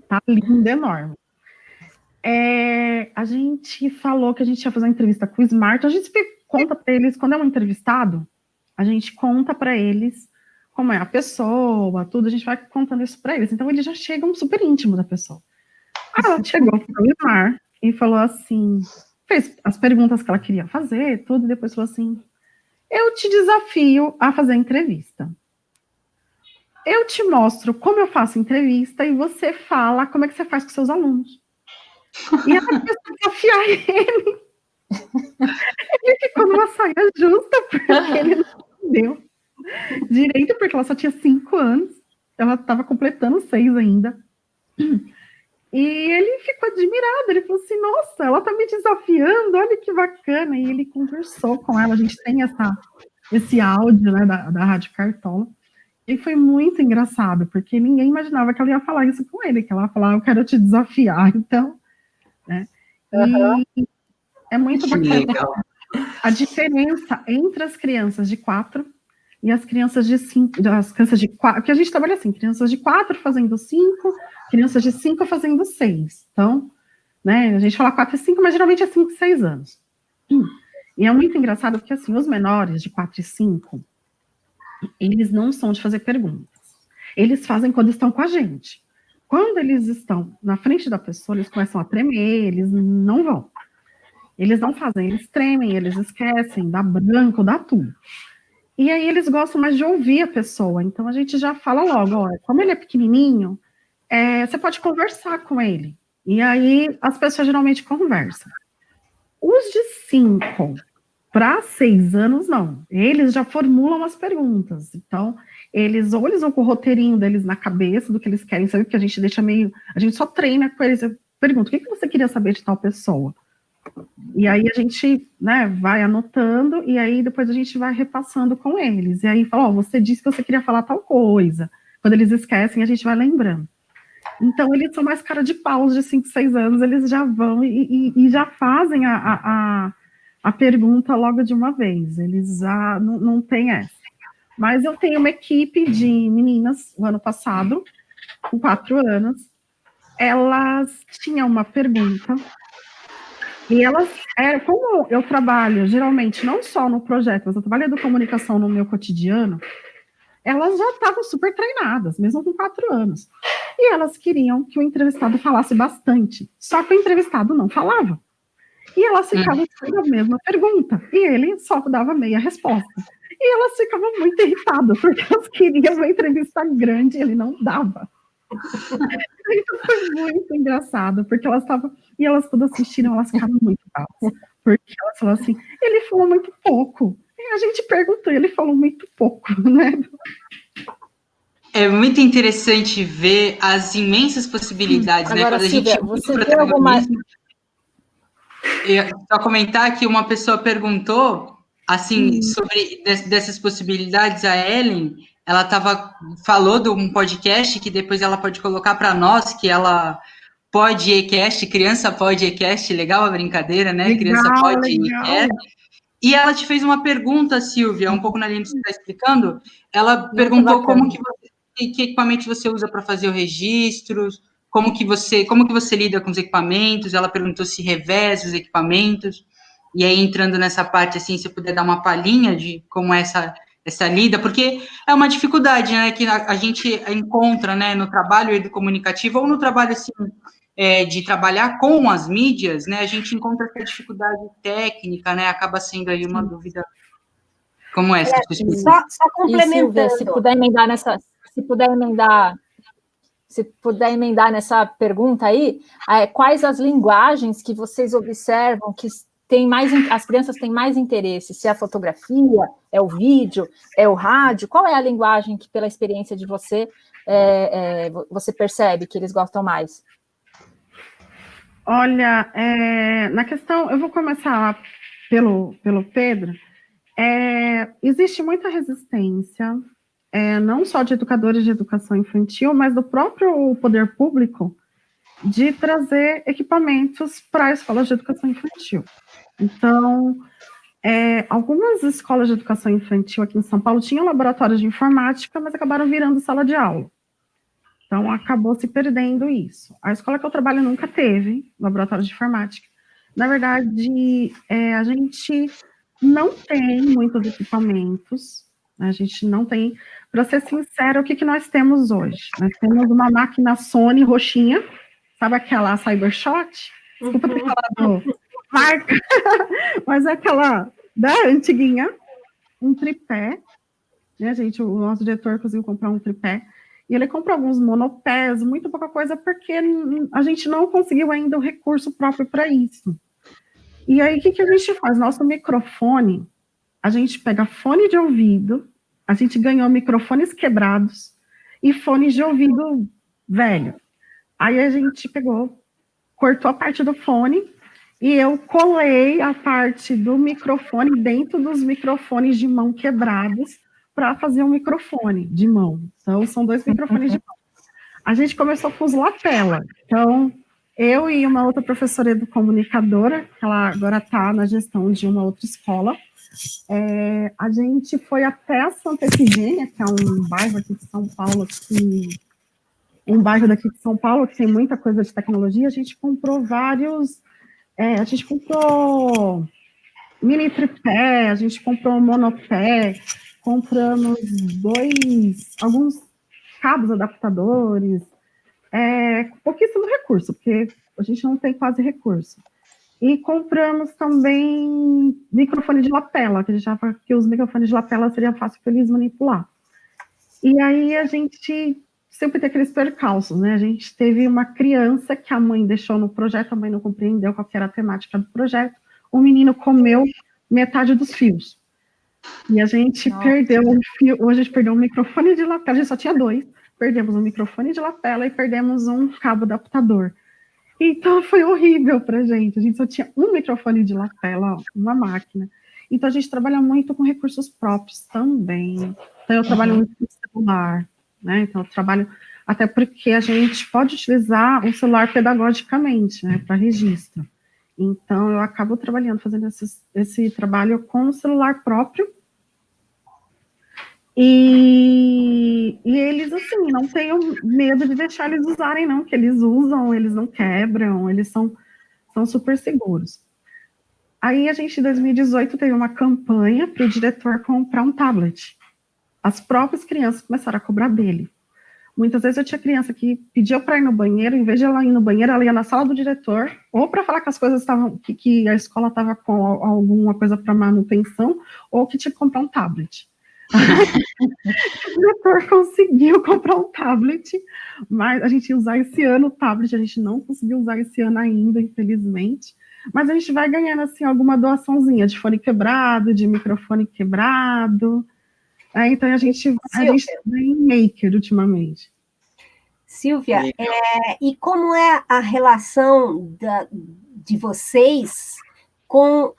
Tá linda, enorme. A gente falou que a gente ia fazer uma entrevista com o Smart. A gente conta para eles, quando é um entrevistado, a gente conta para eles como é a pessoa, tudo. A gente vai contando isso para eles. Então, eles já chegam super íntimo da pessoa. Ela chegou para o Smart e falou assim... Fez as perguntas que ela queria fazer, tudo, e depois falou assim, eu te desafio a fazer a entrevista. Eu te mostro como eu faço entrevista e você fala como é que você faz com seus alunos. E ela começou a desafiar ele. Ele ficou numa saia justa, porque ele não entendeu direito, porque ela só tinha 5 anos, ela estava completando 6 ainda. E ele ficou admirado, ele falou assim, nossa, ela tá me desafiando, olha que bacana. E ele conversou com ela, a gente tem esse áudio, né, da Rádio Cartola. E foi muito engraçado, porque ninguém imaginava que ela ia falar isso com ele, que ela ia falar, eu quero te desafiar, então, né. E é muito bacana legal. A diferença entre as crianças de 4 e as crianças de 5, as crianças de 4, porque a gente trabalha assim, crianças de 4 fazendo 5, crianças de 5 fazendo 6. Então, né, a gente fala 4 e 5, mas geralmente é 5 e 6 anos. E é muito engraçado porque, assim, os menores de 4 e 5, eles não são de fazer perguntas. Eles fazem quando estão com a gente. Quando eles estão na frente da pessoa, eles começam a tremer, eles não vão. Eles não fazem, eles tremem, eles esquecem, dá branco, dá tudo. E aí eles gostam mais de ouvir a pessoa. Então a gente já fala logo, ó, como ele é pequenininho, você pode conversar com ele. E aí as pessoas geralmente conversam. Os de 5 para 6 anos, não. Eles já formulam as perguntas. Então, eles vão com o roteirinho deles na cabeça, do que eles querem saber, porque a gente deixa meio... A gente só treina com eles. Eu pergunto, o que você queria saber de tal pessoa? E aí a gente, né, vai anotando, e aí depois a gente vai repassando com eles. E aí fala, você disse que você queria falar tal coisa. Quando eles esquecem, a gente vai lembrando. Então, eles são mais cara de pau, de 5, 6 anos, eles já vão e já fazem a pergunta logo de uma vez. Eles já não tem essa. Mas eu tenho uma equipe de meninas, o ano passado, com 4 anos, elas tinham uma pergunta. E elas, como eu trabalho, geralmente, não só no projeto, mas eu trabalho de comunicação no meu cotidiano, elas já estavam super treinadas, mesmo com 4 anos. E elas queriam que o entrevistado falasse bastante, só que o entrevistado não falava. E elas ficavam fazendo a mesma pergunta, e ele só dava meia resposta. E elas ficavam muito irritadas, porque elas queriam uma entrevista grande e ele não dava. Então foi muito engraçado, porque elas estavam, e elas quando assistiram, elas ficaram muito bravas, porque elas falaram assim, ele falou muito pouco, e a gente perguntou, ele falou muito pouco, né? É muito interessante ver as imensas possibilidades, agora, né? Quando Silvia, a gente você vê alguma... Só comentar que uma pessoa perguntou assim, sobre dessas possibilidades, a Ellen, ela falou de um podcast que depois ela pode colocar para nós, que ela pode e-cast, criança pode e-cast, legal a brincadeira, né? Legal, Criança pode legal. e-cast. E ela te fez uma pergunta, Silvia, um pouco na linha que você está explicando. Ela Muito perguntou bacana. que equipamento você usa para fazer o registro, como que você lida com os equipamentos. Ela perguntou se reveza os equipamentos. E aí, entrando nessa parte, assim, se puder dar uma palhinha de como é essa lida, porque é uma dificuldade, né, que a gente encontra, né, no trabalho comunicativo ou no trabalho, assim, de trabalhar com as mídias, né, a gente encontra essa dificuldade técnica, né, acaba sendo aí uma dúvida como essa. Só complementando. E, Silvia, se puder emendar nessa pergunta aí, quais as linguagens que vocês observam que as crianças têm mais interesse? Se é a fotografia, é o vídeo, é o rádio? Qual é a linguagem que, pela experiência de você, você percebe que eles gostam mais? Olha, na questão, eu vou começar pelo Pedro. Existe muita resistência, não só de educadores de educação infantil, mas do próprio poder público, de trazer equipamentos para escolas de educação infantil. Então, algumas escolas de educação infantil aqui em São Paulo tinham laboratórios de informática, mas acabaram virando sala de aula. Então, acabou se perdendo isso. A escola que eu trabalho nunca teve laboratório de informática. Na verdade, a gente não tem muitos equipamentos, né? A gente não tem. Para ser sincero, o que nós temos hoje? Nós temos uma máquina Sony roxinha, sabe aquela Cybershot? Desculpa ter falado marca, mas é aquela da antiguinha, um tripé, né, gente? O nosso diretor conseguiu comprar um tripé. E ele comprou alguns monopés, muito pouca coisa, porque a gente não conseguiu ainda o recurso próprio para isso. E aí, o que a gente faz? Nosso microfone, a gente pega fone de ouvido, a gente ganhou microfones quebrados e fones de ouvido velho. Aí a gente cortou a parte do fone e eu colei a parte do microfone dentro dos microfones de mão quebrados para fazer um microfone de mão. Então, são 2 microfones de mão. A gente começou com os lapela. Então, eu e uma outra professora comunicadora, que ela agora está na gestão de uma outra escola, a gente foi até a Santa Efigênia, que é um bairro aqui de São Paulo, que tem muita coisa de tecnologia. A gente comprou a gente comprou mini tripé, a gente comprou monopé, compramos alguns cabos adaptadores, pouquíssimo recurso, porque a gente não tem quase recurso. E compramos também microfone de lapela, que a gente achava que os microfones de lapela seria fácil para eles manipular. E aí a gente sempre tem aqueles percalços, né? A gente teve uma criança que a mãe deixou no projeto, a mãe não compreendeu qual que era a temática do projeto, o menino comeu metade dos fios. E a gente perdeu um fio, hoje a gente perdeu um microfone de lapela, a gente só tinha 2, perdemos um microfone de lapela e perdemos um cabo adaptador. Então foi horrível pra gente, a gente só tinha um microfone de lapela, uma máquina. Então a gente trabalha muito com recursos próprios também. Então eu trabalho muito com celular, né? Então eu trabalho, até porque a gente pode utilizar o celular pedagogicamente, né, para registro. Então eu acabo trabalhando, fazendo esse trabalho com o celular próprio. E eles, assim, não tenho medo de deixar eles usarem, não, que eles usam, eles não quebram, eles são super seguros. Aí a gente, em 2018, teve uma campanha para o diretor comprar um tablet. As próprias crianças começaram a cobrar dele. Muitas vezes eu tinha criança que pedia para ir no banheiro, em vez de ela ir no banheiro, ela ia na sala do diretor, ou para falar que as coisas estavam, que a escola estava com alguma coisa para manutenção, ou que tinha que comprar um tablet. O diretor conseguiu comprar um tablet, mas a gente ia usar esse ano o tablet, a gente não conseguiu usar esse ano ainda, infelizmente, mas a gente vai ganhando, assim, alguma doaçãozinha de fone quebrado, de microfone quebrado. Então a gente está em maker ultimamente. Silvia, e como é a relação de vocês com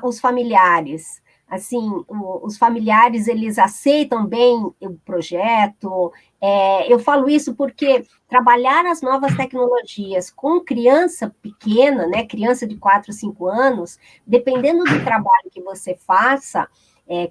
os familiares? Assim, os familiares, eles aceitam bem o projeto. Eu falo isso porque trabalhar as novas tecnologias com criança pequena, né, criança de 4, 5 anos, dependendo do trabalho que você faça,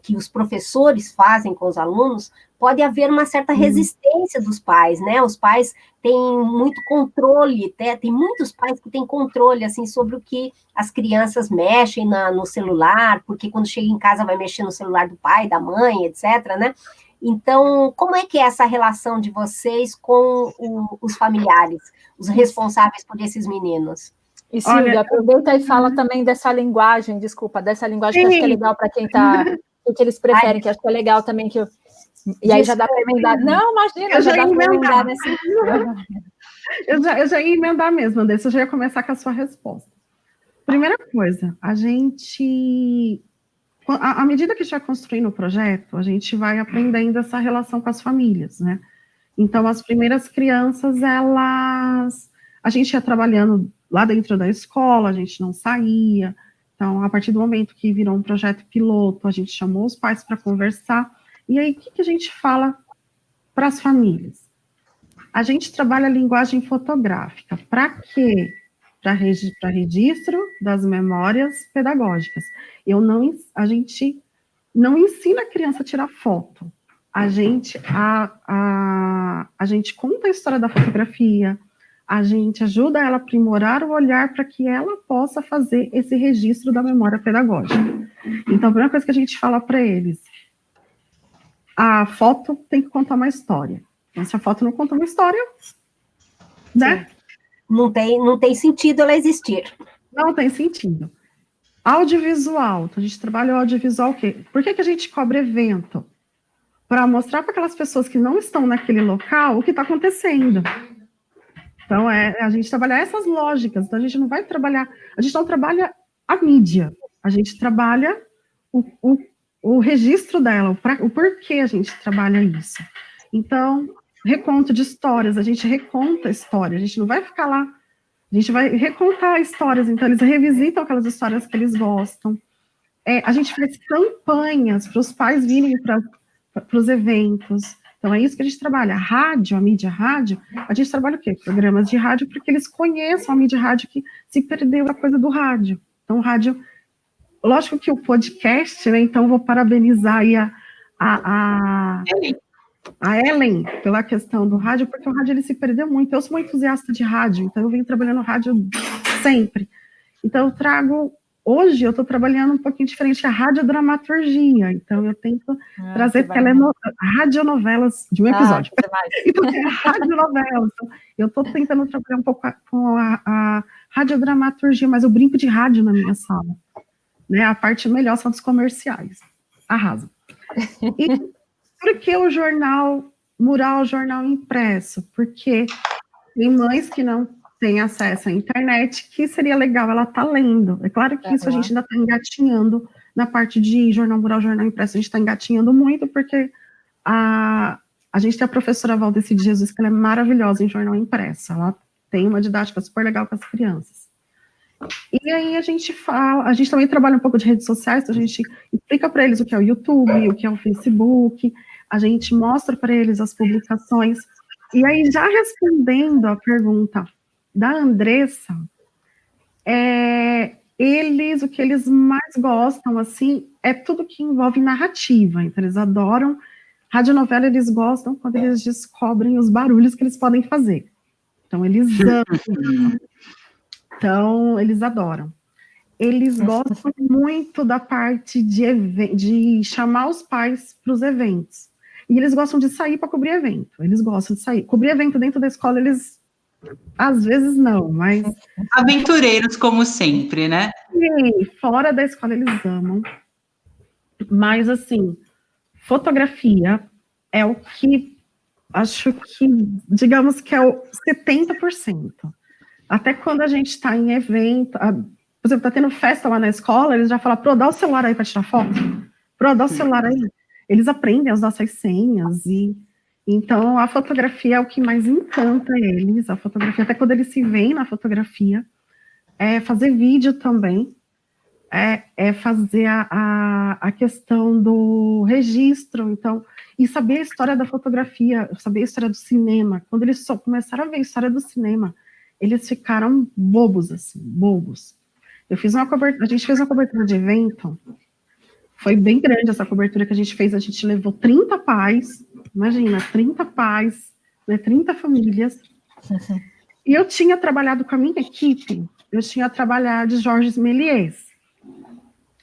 que os professores fazem com os alunos, pode haver uma certa resistência dos pais, né? Os pais têm muito controle, tem muitos pais que têm controle, assim, sobre o que as crianças mexem no celular, porque quando chega em casa vai mexer no celular do pai, da mãe, etc., né? Então, como é que é essa relação de vocês com os familiares, os responsáveis por esses meninos? E Silvia, aproveita e fala também dessa linguagem, desculpa, dessa linguagem que acho que é legal para quem está, o que eles preferem, que acho que é legal também que eu... E aí já dá para emendar. Não, imagina, já dá para emendar nesse... Eu já ia emendar mesmo, Andressa, eu já ia começar com a sua resposta. Primeira coisa, a gente... À medida que a gente vai construindo o projeto, a gente vai aprendendo essa relação com as famílias, né? Então, as primeiras crianças, a gente ia trabalhando lá dentro da escola, a gente não saía. Então, a partir do momento que virou um projeto piloto, a gente chamou os pais para conversar. E aí, o que a gente fala para as famílias? A gente trabalha a linguagem fotográfica. Para quê? Para registro das memórias pedagógicas. A gente não ensina a criança a tirar foto. A gente conta a história da fotografia, a gente ajuda ela a aprimorar o olhar para que ela possa fazer esse registro da memória pedagógica. Então, a primeira coisa que a gente fala para eles, a foto tem que contar uma história. Então, se a foto não conta uma história, né? Não tem sentido ela existir. Não tem sentido. Audiovisual, então a gente trabalha o audiovisual o quê? Por que a gente cobra evento? Para mostrar para aquelas pessoas que não estão naquele local o que está acontecendo. Então, a gente trabalhar essas lógicas. Então, a gente não trabalha a mídia, a gente trabalha o registro dela, o porquê a gente trabalha isso. Então, reconto de histórias, a gente reconta a história, a gente não vai ficar lá, a gente vai recontar histórias, então eles revisitam aquelas histórias que eles gostam. A gente faz campanhas para os pais virem para os eventos. Então, é isso que a gente trabalha. A mídia rádio, a gente trabalha o quê? Programas de rádio, porque eles conheçam a mídia rádio que se perdeu a coisa do rádio. Então, o rádio... Lógico que o podcast, né? Então, vou parabenizar aí a Ellen pela questão do rádio, porque o rádio ele se perdeu muito. Eu sou uma entusiasta de rádio, então eu venho trabalhando rádio sempre. Então, hoje eu estou trabalhando um pouquinho diferente a radiodramaturgia, então eu tento trazer radionovelas de um episódio. Então, radionovelas. Então, eu estou tentando trabalhar um pouco com a radiodramaturgia, mas eu brinco de rádio na minha sala. Né? A parte melhor são dos comerciais. Arrasa. E por que o jornal mural, o jornal impresso? Porque tem mães que não têm acesso à internet, que seria legal ela estar lendo. É claro que isso a gente ainda está engatinhando na parte de jornal mural, jornal impresso, a gente está engatinhando muito, porque a gente tem a professora Valdeci de Jesus, que ela é maravilhosa em jornal impresso, ela tem uma didática super legal com as crianças. E aí a gente também trabalha um pouco de redes sociais, então a gente explica para eles o que é o YouTube, o que é o Facebook, a gente mostra para eles as publicações. E aí, já respondendo a pergunta da Andressa, o que eles mais gostam, assim, é tudo que envolve narrativa. Então, eles adoram radionovela, eles gostam quando eles descobrem os barulhos que eles podem fazer. Então, eles amam. Então, eles adoram. Eles gostam muito da parte de chamar os pais para os eventos. E eles gostam de sair para cobrir evento. Eles gostam de sair. Cobrir evento dentro da escola, eles... Às vezes não, mas... Aventureiros, como sempre, né? E fora da escola, eles amam. Mas, assim, fotografia é o que... Acho que, digamos que é o 70%. Até quando a gente está em evento, por exemplo, está tendo festa lá na escola, eles já falam, Pro, dá o celular aí para tirar foto. Pro, dá o celular aí. Eles aprendem as nossas senhas, e então a fotografia é o que mais encanta eles, a fotografia, até quando eles se veem na fotografia, fazer vídeo também. é fazer a questão do registro, então, e saber a história da fotografia, saber a história do cinema. Quando eles só começaram a ver a história do cinema, eles ficaram bobos, assim, bobos. A gente fez uma cobertura de evento, foi bem grande essa cobertura que a gente fez, a gente levou 30 pais, imagina, 30 pais, né, 30 famílias, e eu tinha trabalhado com a minha equipe, eu tinha trabalhado de Georges Méliès,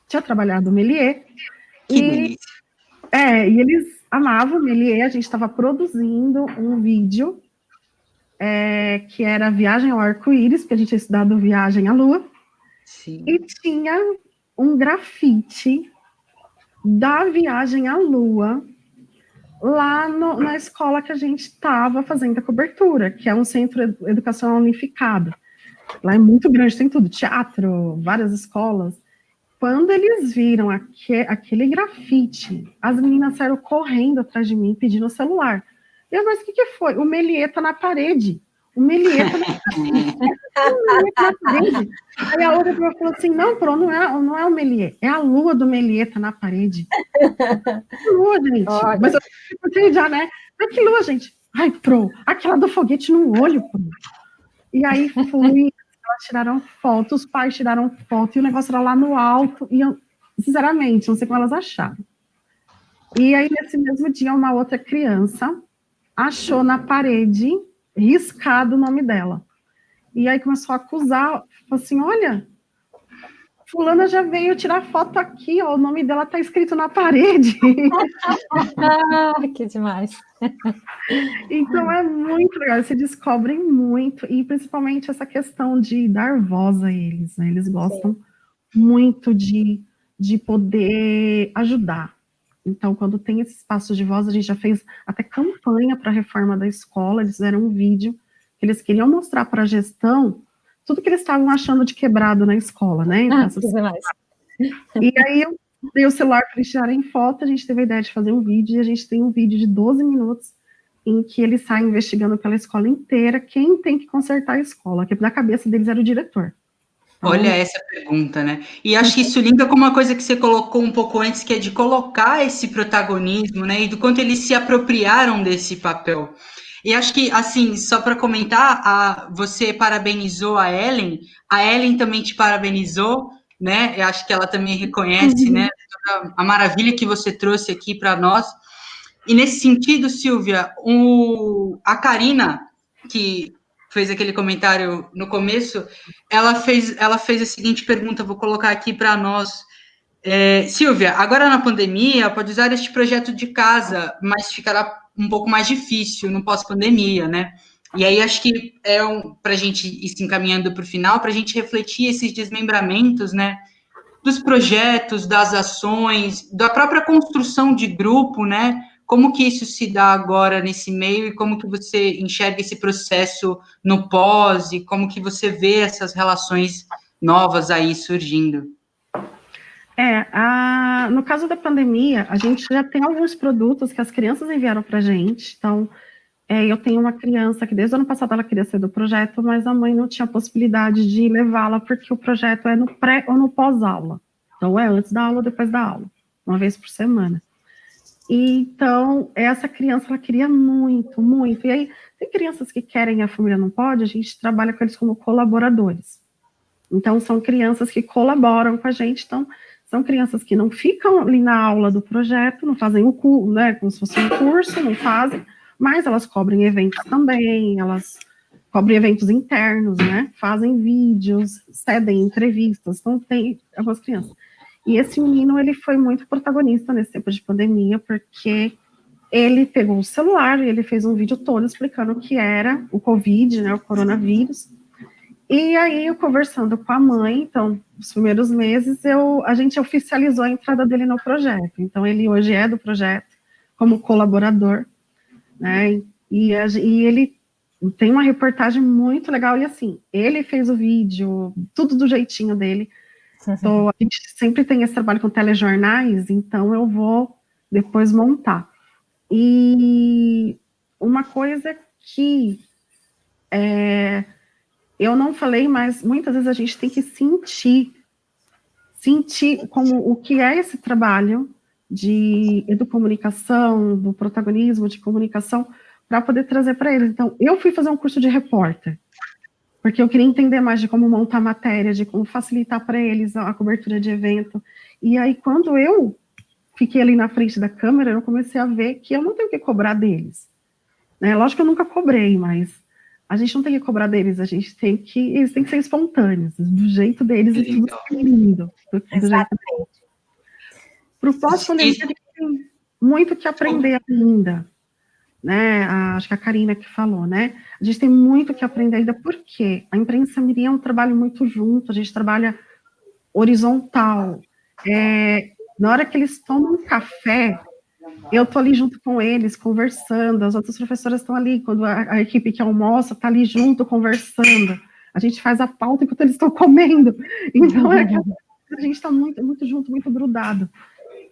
tinha trabalhado o Méliès, e eles amavam o Méliès, a gente estava produzindo um vídeo, que era Viagem ao Arco-Íris, porque a gente tinha estudado Viagem à Lua, Sim. e tinha um grafite da Viagem à Lua lá na escola que a gente estava fazendo a cobertura, que é um centro educacional unificado. Lá é muito grande, tem tudo, teatro, várias escolas. Quando eles viram aquele grafite, as meninas saíram correndo atrás de mim, pedindo o celular. Mas o que foi? O Méliès tá na parede. O Méliès tá na parede. Aí a outra falou assim, não, Pro, não é o Méliès, é a lua do Méliès tá na parede. Que lua, gente? Olha. Mas eu fiquei já, né? Mas que lua, gente? Ai, Pro, aquela do foguete no olho, Pro. E aí elas tiraram foto, os pais tiraram foto, e o negócio era lá no alto, e eu, sinceramente, não sei como elas acharam. E aí, nesse mesmo dia, uma outra criança achou na parede, riscado o nome dela. E aí começou a acusar, falou assim, olha, fulana já veio tirar foto aqui, ó, o nome dela tá escrito na parede. Que demais. Então é muito legal, se descobrem muito, e principalmente essa questão de dar voz a eles, né? Eles gostam muito de poder ajudar. Então, quando tem esse espaço de voz, a gente já fez até campanha para a reforma da escola, eles fizeram um vídeo que eles queriam mostrar para a gestão tudo que eles estavam achando de quebrado na escola, né? Então, e aí eu dei o celular para eles tirarem foto, a gente teve a ideia de fazer um vídeo, e a gente tem um vídeo de 12 minutos em que eles saem investigando pela escola inteira quem tem que consertar a escola, que na cabeça deles era o diretor. Olha essa pergunta, né? E acho que isso linka com uma coisa que você colocou um pouco antes, que é de colocar esse protagonismo, né? E do quanto eles se apropriaram desse papel. E acho que, assim, só para comentar, você parabenizou a Ellen também te parabenizou, né? Eu acho que ela também reconhece, né? Toda a maravilha que você trouxe aqui para nós. E nesse sentido, Silvia, a Karina, que fez aquele comentário no começo, ela fez a seguinte pergunta, vou colocar aqui para nós. Silvia, agora na pandemia, pode usar este projeto de casa, mas ficará um pouco mais difícil no pós-pandemia, né? E aí acho que para a gente ir se encaminhando para o final, para a gente refletir esses desmembramentos, né? Dos projetos, das ações, da própria construção de grupo, né? Como que isso se dá agora nesse meio e como que você enxerga esse processo no pós e como que você vê essas relações novas aí surgindo? No caso da pandemia, a gente já tem alguns produtos que as crianças enviaram para a gente, então eu tenho uma criança que desde o ano passado ela queria ser do projeto, mas a mãe não tinha possibilidade de levá-la porque o projeto é no pré ou no pós-aula. Então é antes da aula ou depois da aula, uma vez por semana. Então, essa criança, ela queria muito, muito. E aí, tem crianças que querem e a família não pode, a gente trabalha com eles como colaboradores. Então, são crianças que colaboram com a gente, então, são crianças que não ficam ali na aula do projeto, não fazem o curso, né, como se fosse um curso, não fazem, mas elas cobrem eventos também, elas cobrem eventos internos, né, fazem vídeos, cedem entrevistas, então tem algumas crianças. E esse menino, ele foi muito protagonista nesse tempo de pandemia, porque ele pegou o celular e ele fez um vídeo todo explicando o que era o Covid, né, o coronavírus. E aí, eu conversando com a mãe, então, os primeiros meses, a gente oficializou a entrada dele no projeto. Então, ele hoje é do projeto como colaborador, né, e ele tem uma reportagem muito legal, e assim, ele fez o vídeo, tudo do jeitinho dele. Então, a gente sempre tem esse trabalho com telejornais, então eu vou depois montar. E uma coisa que eu não falei, mas muitas vezes a gente tem que sentir sentir como o que é esse trabalho de educomunicação, do protagonismo de comunicação, para poder trazer para eles. Então, eu fui fazer um curso de repórter, porque eu queria entender mais de como montar matéria, de como facilitar para eles a cobertura de evento. E aí, quando eu fiquei ali na frente da câmera, eu comecei a ver que eu não tenho que cobrar deles. Né? Lógico que eu nunca cobrei, mas a gente não tem que cobrar deles, eles têm que ser espontâneos, do jeito deles, e tudo é lindo. Exatamente. Para o pós-pandemia, a gente tem muito que aprender ainda, né? Acho que a Karina que falou, né? A gente tem muito que aprender ainda, porque a imprensa mirim é um trabalho muito junto, a gente trabalha horizontal. Na hora que eles tomam um café, eu estou ali junto com eles, conversando, as outras professoras estão ali, quando a equipe que almoça está ali junto, conversando. A gente faz a pauta enquanto eles estão comendo. Então, a gente está muito, muito junto, muito grudado.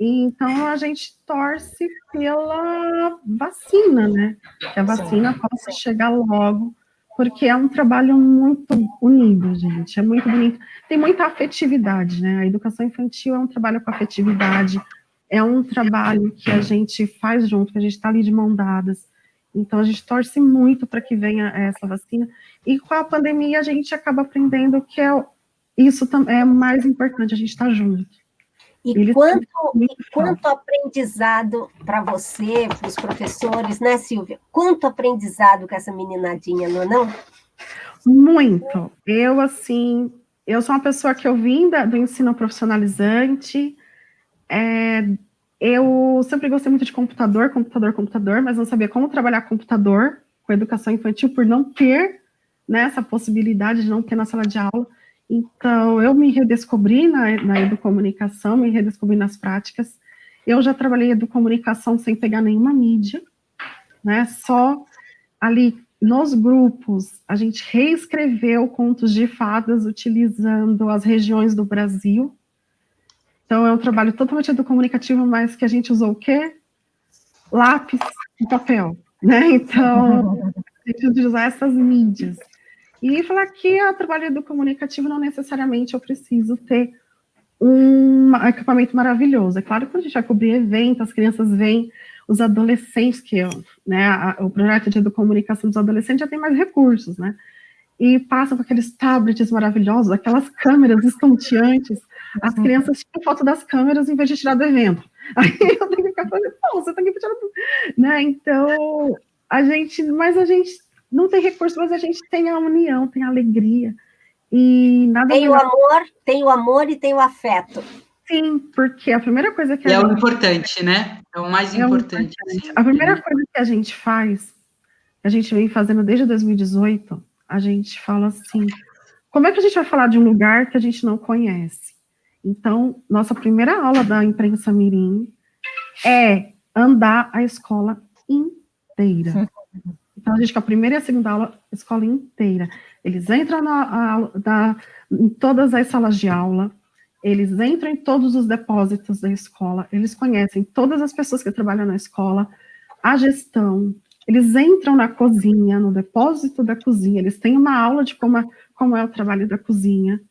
Então, a gente torce pela vacina, né? Que a vacina possa chegar logo, porque é um trabalho muito unido, gente. É muito bonito. Tem muita afetividade, né? A educação infantil é um trabalho com afetividade, é um trabalho que a gente faz junto, que a gente está ali de mão dadas. Então, a gente torce muito para que venha essa vacina. E com a pandemia, a gente acaba aprendendo que isso é mais importante, a gente está junto. E quanto aprendizado para você, para os professores, né, Silvia? Quanto aprendizado com essa meninadinha, não é não? Muito. Eu sou uma pessoa que eu vim do ensino profissionalizante, eu sempre gostei muito de computador, mas não sabia como trabalhar computador com educação infantil por não ter, né, essa possibilidade de não ter na sala de aula. Então, eu me redescobri na educomunicação, me redescobri nas práticas. Eu já trabalhei educomunicação sem pegar nenhuma mídia, né? Só ali nos grupos, a gente reescreveu contos de fadas utilizando as regiões do Brasil. Então, é um trabalho totalmente educomunicativo, mas que a gente usou o quê? Lápis e papel, né? Então, a gente utilizar essas mídias. E falar que o trabalho educomunicativo não necessariamente eu preciso ter um equipamento maravilhoso. É claro que quando a gente vai cobrir evento, as crianças vêm, os adolescentes, o projeto de educomunicação dos adolescentes já tem mais recursos, né? E passam com aqueles tablets maravilhosos, aquelas câmeras estonteantes. As crianças tiram foto das câmeras em vez de tirar do evento. Aí eu tenho que ficar falando, não, você tem que tirar do... Né? Então, a gente não tem recurso, mas a gente tem a união, tem a alegria. E nada tem o amor e tem o afeto. Sim, porque a primeira coisa que o importante, né? É o mais importante. A primeira coisa que a gente faz, que a gente vem fazendo desde 2018, a gente fala assim, como é que a gente vai falar de um lugar que a gente não conhece? Então, nossa primeira aula da imprensa mirim é andar a escola inteira. Então, a gente, com a primeira e a segunda aula, a escola inteira. Eles entram em todas as salas de aula, eles entram em todos os depósitos da escola, eles conhecem todas as pessoas que trabalham na escola, a gestão, eles entram na cozinha, no depósito da cozinha, eles têm uma aula de como é o trabalho da cozinha,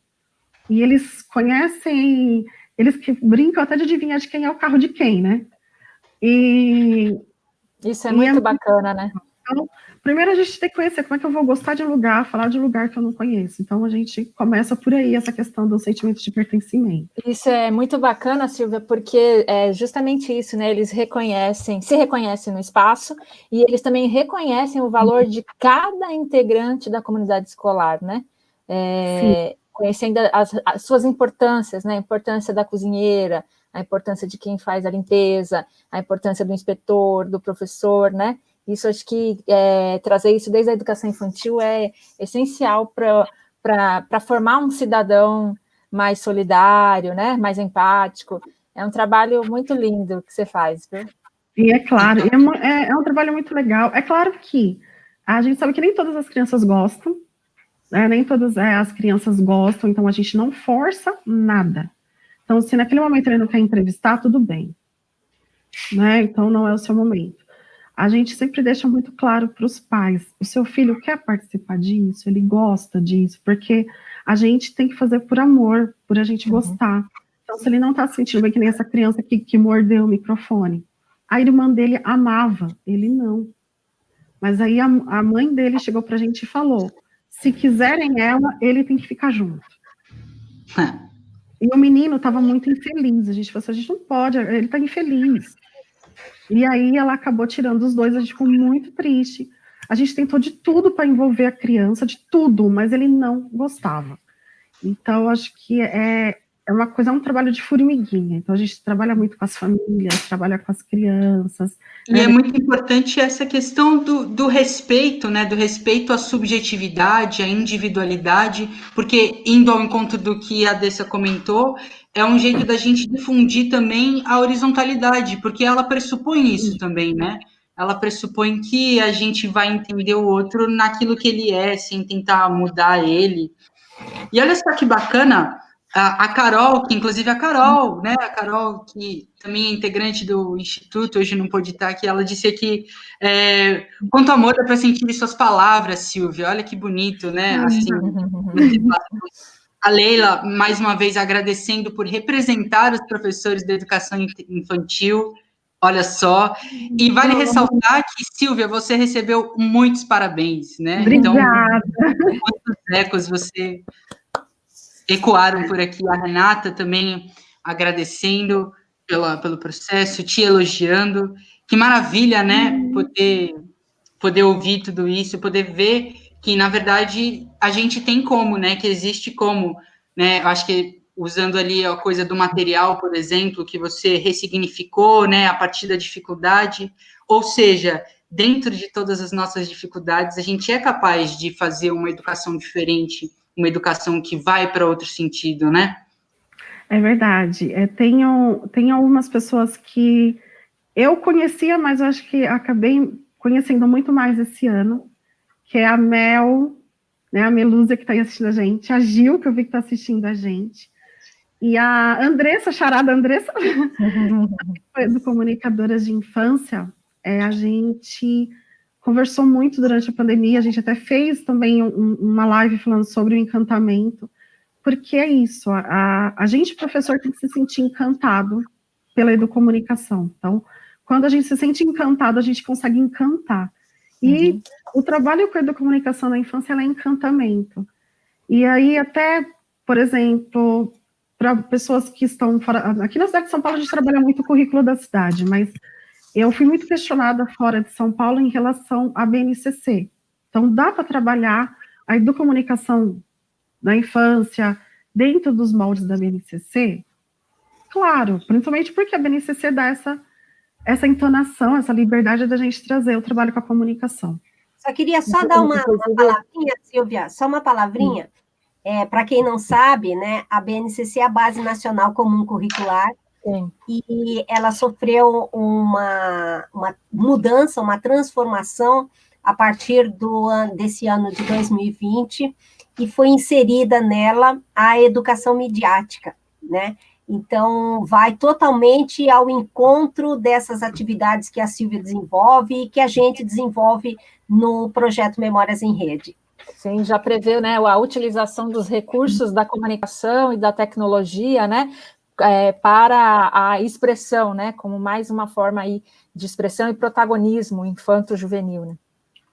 e eles conhecem, eles que brincam até de adivinhar de quem é o carro de quem, né? Isso é muito bacana, né? Então, primeiro a gente tem que conhecer como é que eu vou gostar de um lugar, falar de um lugar que eu não conheço. Então, a gente começa por aí, essa questão do sentimento de pertencimento. Isso é muito bacana, Silvia, porque é justamente isso, né? Eles se reconhecem no espaço e eles também reconhecem o valor de cada integrante da comunidade escolar, né? Conhecendo as suas importâncias, né? A importância da cozinheira, a importância de quem faz a limpeza, a importância do inspetor, do professor, né? Isso, acho que trazer isso desde a educação infantil é essencial para formar um cidadão mais solidário, né? Mais empático. É um trabalho muito lindo que você faz, viu? E é claro, é um trabalho muito legal. É claro que a gente sabe que nem todas as crianças gostam, né? Nem todas as crianças gostam, então a gente não força nada. Então, se naquele momento ele não quer entrevistar, tudo bem, né? Então, não é o seu momento. A gente sempre deixa muito claro para os pais, o seu filho quer participar disso, ele gosta disso, porque a gente tem que fazer por amor, por a gente gostar. se ele não está se sentindo bem, que nem essa criança que mordeu o microfone. A irmã dele amava, ele não. Mas aí a mãe dele chegou para a gente e falou, se quiserem ela, ele tem que ficar junto. E o menino estava muito infeliz, a gente falou assim, a gente não pode, ele está infeliz. E aí ela acabou tirando os dois, a gente ficou muito triste. A gente tentou de tudo para envolver a criança, de tudo, mas ele não gostava. Então, acho que é um trabalho de formiguinha. Então, a gente trabalha muito com as famílias, trabalha com as crianças. E é muito importante essa questão do respeito, né? Do respeito à subjetividade, à individualidade, porque, indo ao encontro do que a Dessa comentou, é um jeito da gente difundir também a horizontalidade, porque ela pressupõe isso também, né? Ela pressupõe que a gente vai entender o outro naquilo que ele é, sem tentar mudar ele. E olha só que bacana, a Carol, que inclusive a Carol, né? A Carol, que também é integrante do Instituto, hoje não pôde estar aqui, ela disse que quanto amor dá para sentir em suas palavras, Silvia. Olha que bonito, né? Assim, a Leila, mais uma vez, agradecendo por representar os professores da educação infantil. Olha só. E vale ressaltar que, Silvia, você recebeu muitos parabéns, né? Obrigada. Então, quantos ecos você ecoaram por aqui. A Renata também agradecendo pelo processo, te elogiando. Que maravilha, né? Poder ouvir tudo isso, poder ver que, na verdade, a gente tem como, né? Que existe como, né? Eu acho que usando ali a coisa do material, por exemplo, que você ressignificou, né? A partir da dificuldade. Ou seja, dentro de todas as nossas dificuldades, a gente é capaz de fazer uma educação diferente, uma educação que vai para outro sentido, né? É verdade. Tem algumas pessoas que eu conhecia, mas eu acho que acabei conhecendo muito mais esse ano, que é a Mel, né, a Melusa, que está aí assistindo a gente, a Gil, que eu vi que está assistindo a gente, e a Andressa, a charada Andressa, do Comunicadoras de Infância. A gente conversou muito durante a pandemia, a gente até fez também uma live falando sobre o encantamento, porque é isso, a gente, professor, tem que se sentir encantado pela educomunicação. Então, quando a gente se sente encantado, a gente consegue encantar. E o trabalho com a educomunicação na infância é encantamento. E aí, até, por exemplo, para pessoas que estão fora... Aqui na cidade de São Paulo, a gente trabalha muito o currículo da cidade, mas eu fui muito questionada fora de São Paulo em relação à BNCC. Então, dá para trabalhar a educomunicação na infância, dentro dos moldes da BNCC? Claro, principalmente porque a BNCC dá essa entonação, essa liberdade da gente trazer o trabalho com a comunicação. Só queria dar uma palavrinha, Silvia, só uma palavrinha. Para quem não sabe, né, a BNCC é a Base Nacional Comum Curricular, e ela sofreu uma mudança, uma transformação a partir desse ano de 2020, e foi inserida nela a educação midiática, né? Então, vai totalmente ao encontro dessas atividades que a Silvia desenvolve e que a gente desenvolve no projeto Memórias em Rede. Sim, já prevê, né, a utilização dos recursos da comunicação e da tecnologia, né, para a expressão, né, como mais uma forma aí de expressão e protagonismo infanto-juvenil, né?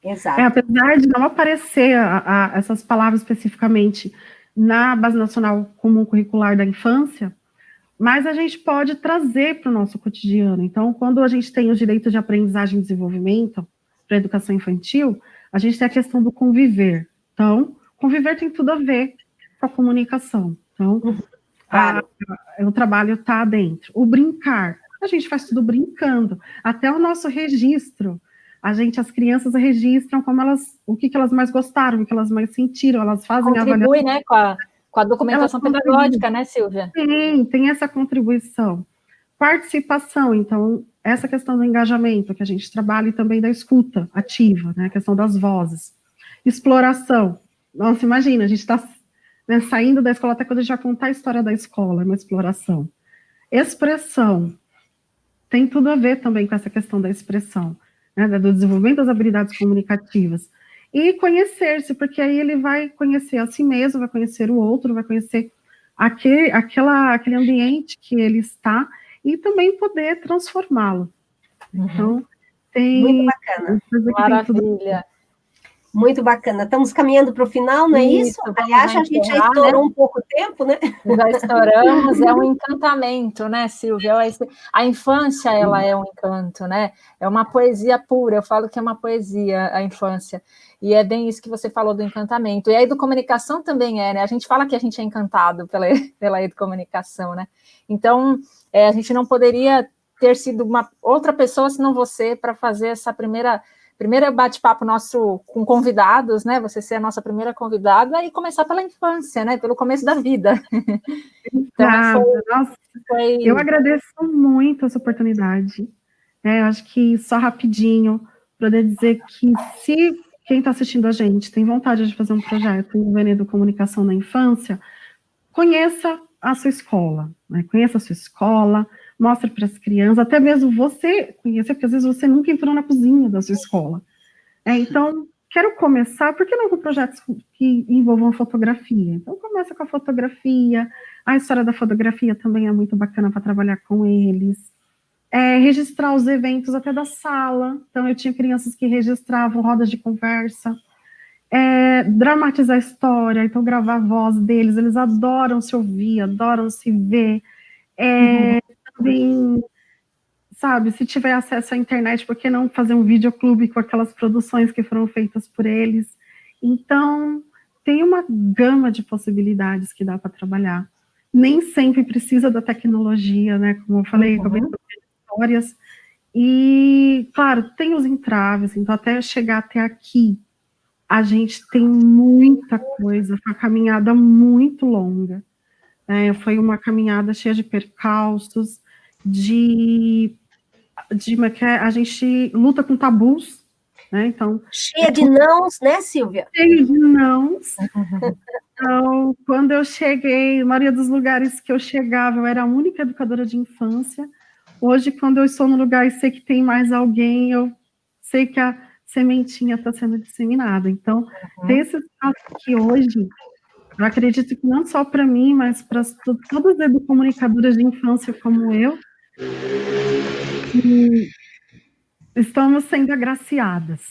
Exato. Apesar de não aparecer essas palavras especificamente na Base Nacional Comum Curricular da Infância, mas a gente pode trazer para o nosso cotidiano. Então, quando a gente tem os direitos de aprendizagem e desenvolvimento para a educação infantil, a gente tem a questão do conviver. Então, conviver tem tudo a ver com a comunicação. Então, claro, o trabalho está dentro. O brincar, a gente faz tudo brincando. Até o nosso registro, as crianças registram o que elas mais gostaram, o que elas mais sentiram, elas fazem contribui, né, com a documentação pedagógica, né, Silvia? Tem essa contribuição. Participação, então, essa questão do engajamento que a gente trabalha e também da escuta ativa, né, a questão das vozes. Exploração. Nossa, imagina, a gente está saindo da escola, até quando a gente vai contar a história da escola, é uma exploração. Expressão. Tem tudo a ver também com essa questão da expressão, né, do desenvolvimento das habilidades comunicativas. E conhecer-se, porque aí ele vai conhecer a si mesmo, vai conhecer o outro, vai conhecer aquele ambiente que ele está e também poder transformá-lo. Então, Muito bacana. Maravilha. Muito bacana. Estamos caminhando para o final, não é isso? Aliás, a gente já estourou, né? Um pouco tempo, né? Já estouramos, é um encantamento, né, Silvia? A infância, ela é um encanto, né? É uma poesia pura, eu falo que é uma poesia, a infância. E é bem isso que você falou do encantamento. E a educomunicação também é, né? A gente fala que a gente é encantado pela educomunicação, né? Então, a gente não poderia ter sido uma outra pessoa senão você para fazer essa primeiro bate-papo nosso com convidados, né? Você ser a nossa primeira convidada e começar pela infância, né? Pelo começo da vida. Então, eu agradeço muito essa oportunidade. Eu acho que só rapidinho, poder dizer que se quem está assistindo a gente tem vontade de fazer um projeto envolvendo educomunicação na infância, conheça a sua escola, né? Conheça a sua escola, mostre para as crianças, até mesmo você conhecer, porque às vezes você nunca entrou na cozinha da sua escola. Então, quero começar, por que não com projetos que envolvam fotografia? Então, começa com a fotografia, a história da fotografia também é muito bacana para trabalhar com eles. Registrar os eventos até da sala, então eu tinha crianças que registravam rodas de conversa, dramatizar a história, então gravar a voz deles, eles adoram se ouvir, adoram se ver, também, sabe, se tiver acesso à internet, por que não fazer um videoclube com aquelas produções que foram feitas por eles? Então, tem uma gama de possibilidades que dá para trabalhar. Nem sempre precisa da tecnologia, né, como eu falei, histórias, e, claro, tem os entraves, então até chegar até aqui, a gente tem muita coisa, foi uma caminhada muito longa, foi uma caminhada cheia de percalços, a gente luta com tabus, né? Então, cheia de nãos, né, Silvia? Cheia de nãos. Então, quando eu cheguei, a maioria dos lugares que eu chegava, eu era a única educadora de infância. Hoje, quando eu estou no lugar e sei que tem mais alguém, eu sei que a sementinha está sendo disseminada. Então, ter esse espaço aqui hoje, eu acredito que não só para mim, mas para todas as educomunicadoras de infância como eu, estamos sendo agraciadas.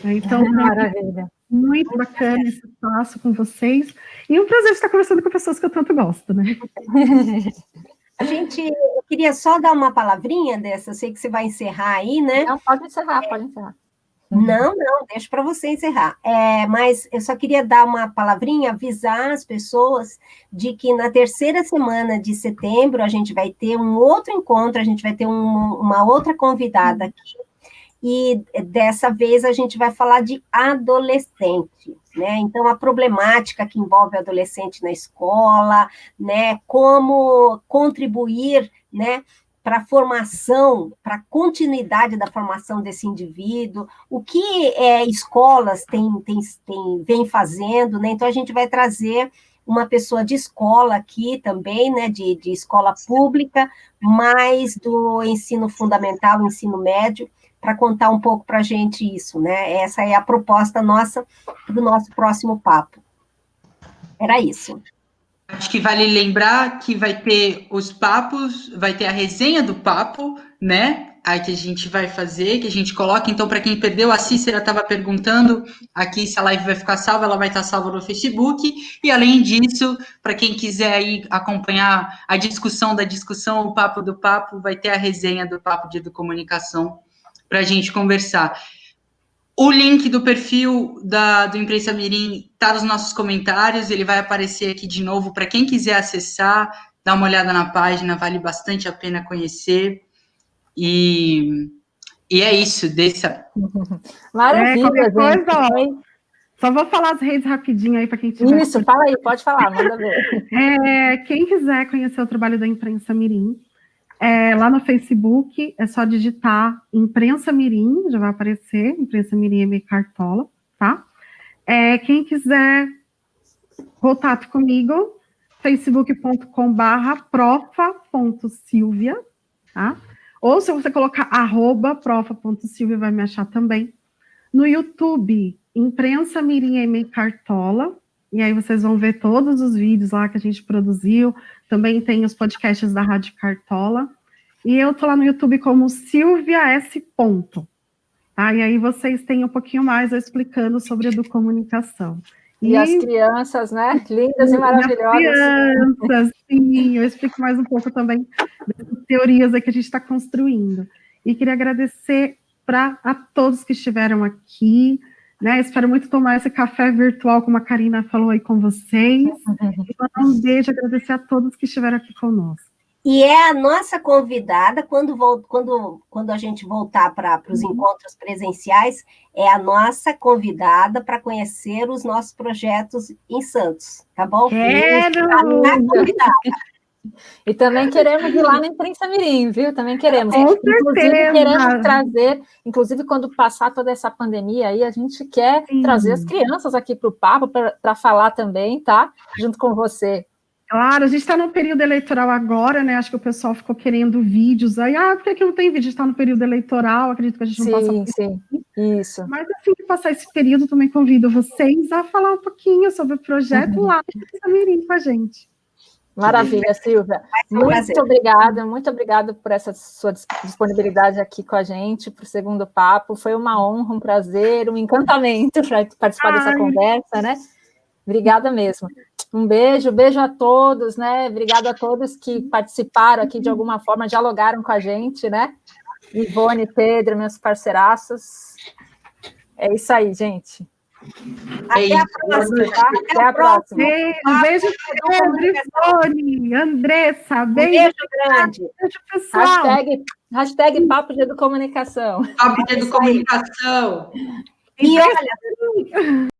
Então, maravilha. Muito bacana esse espaço com vocês. E um prazer estar conversando com pessoas que eu tanto gosto, né? Eu queria só dar uma palavrinha dessa, eu sei que você vai encerrar aí, né? Não, pode encerrar, pode encerrar. Não, deixa para você encerrar. Mas eu só queria dar uma palavrinha, avisar as pessoas de que na terceira semana de setembro a gente vai ter um outro encontro, a gente vai ter uma outra convidada aqui, e dessa vez a gente vai falar de adolescente, né? Então, a problemática que envolve adolescente na escola, né? Como contribuir, né? Para a formação, para a continuidade da formação desse indivíduo, o que escolas vem fazendo, né? Então, a gente vai trazer uma pessoa de escola aqui também, né? De escola pública, mais do ensino fundamental, ensino médio, para contar um pouco para a gente isso, né? Essa é a proposta nossa para o nosso próximo papo. Era isso. Acho que vale lembrar que vai ter os papos, vai ter a resenha do papo, né? Aí que a gente vai fazer, que a gente coloca. Então, para quem perdeu, a Cícera estava perguntando aqui se a live vai ficar salva, ela vai estar salva no Facebook. E, além disso, para quem quiser aí acompanhar a discussão da discussão, o papo do papo, vai ter a resenha do papo de educomunicação para a gente conversar. O link do perfil do Imprensa Mirim está nos nossos comentários, ele vai aparecer aqui de novo para quem quiser acessar, dar uma olhada na página, vale bastante a pena conhecer. E é isso, dessa. Maravilha, gente. Só vou falar as redes rapidinho aí para quem tiver. Isso, fala aí, pode falar, manda ver. Quem quiser conhecer o trabalho da Imprensa Mirim, lá no Facebook, é só digitar Imprensa Mirim, já vai aparecer, Imprensa Mirim M. Cartola, tá? Quem quiser contato comigo, facebook.com/profa.silvia, tá? Ou se você colocar @profa.silvia, vai me achar também. No YouTube, Imprensa Mirim M. Cartola, e aí vocês vão ver todos os vídeos lá que a gente produziu. Também tem os podcasts da Rádio Cartola. E eu tô lá no YouTube como Silvia S. Ponto. Tá? E aí vocês têm um pouquinho mais explicando sobre educomunicação. E as crianças, né? Lindas e maravilhosas. Crianças, sim. Eu explico mais um pouco também das teorias aí que a gente está construindo. E queria agradecer a todos que estiveram aqui, né? Espero muito tomar esse café virtual, como a Karina falou aí com vocês. E mandar um beijo, agradecer a todos que estiveram aqui conosco. E é a nossa convidada, quando a gente voltar para os encontros presenciais, é a nossa convidada para conhecer os nossos projetos em Santos, tá bom? Quero! E também queremos ir lá na Imprensa Mirim, viu? Também queremos. Com inclusive, certeza. queremos trazer, inclusive, quando passar toda essa pandemia aí, a gente quer trazer as crianças aqui para o papo, para falar também, tá? Junto com você. Claro, a gente está no período eleitoral agora, né? Acho que o pessoal ficou querendo vídeos aí. Por que não tem vídeo? A gente está no período eleitoral, acredito que a gente não passa por Sim, isso. Mas assim que passar esse período, também convido vocês a falar um pouquinho sobre o projeto lá no Mirim com a gente. Maravilha, Silvia. Muito obrigada por essa sua disponibilidade aqui com a gente para o segundo papo. Foi uma honra, um prazer, um encantamento para participar dessa conversa, né? Obrigada mesmo. Um beijo a todos, né? Obrigada a todos que participaram aqui de alguma forma, dialogaram com a gente, né? Ivone, Pedro, meus parceiraços. É isso aí, gente. Até a próxima, tá? Até a próxima. Um beijo, Pedro, Ivone, Andressa. Beijo grande. Beijo, pessoal. Hashtag Papo de Educomunicação. Papo de Educomunicação. E olha...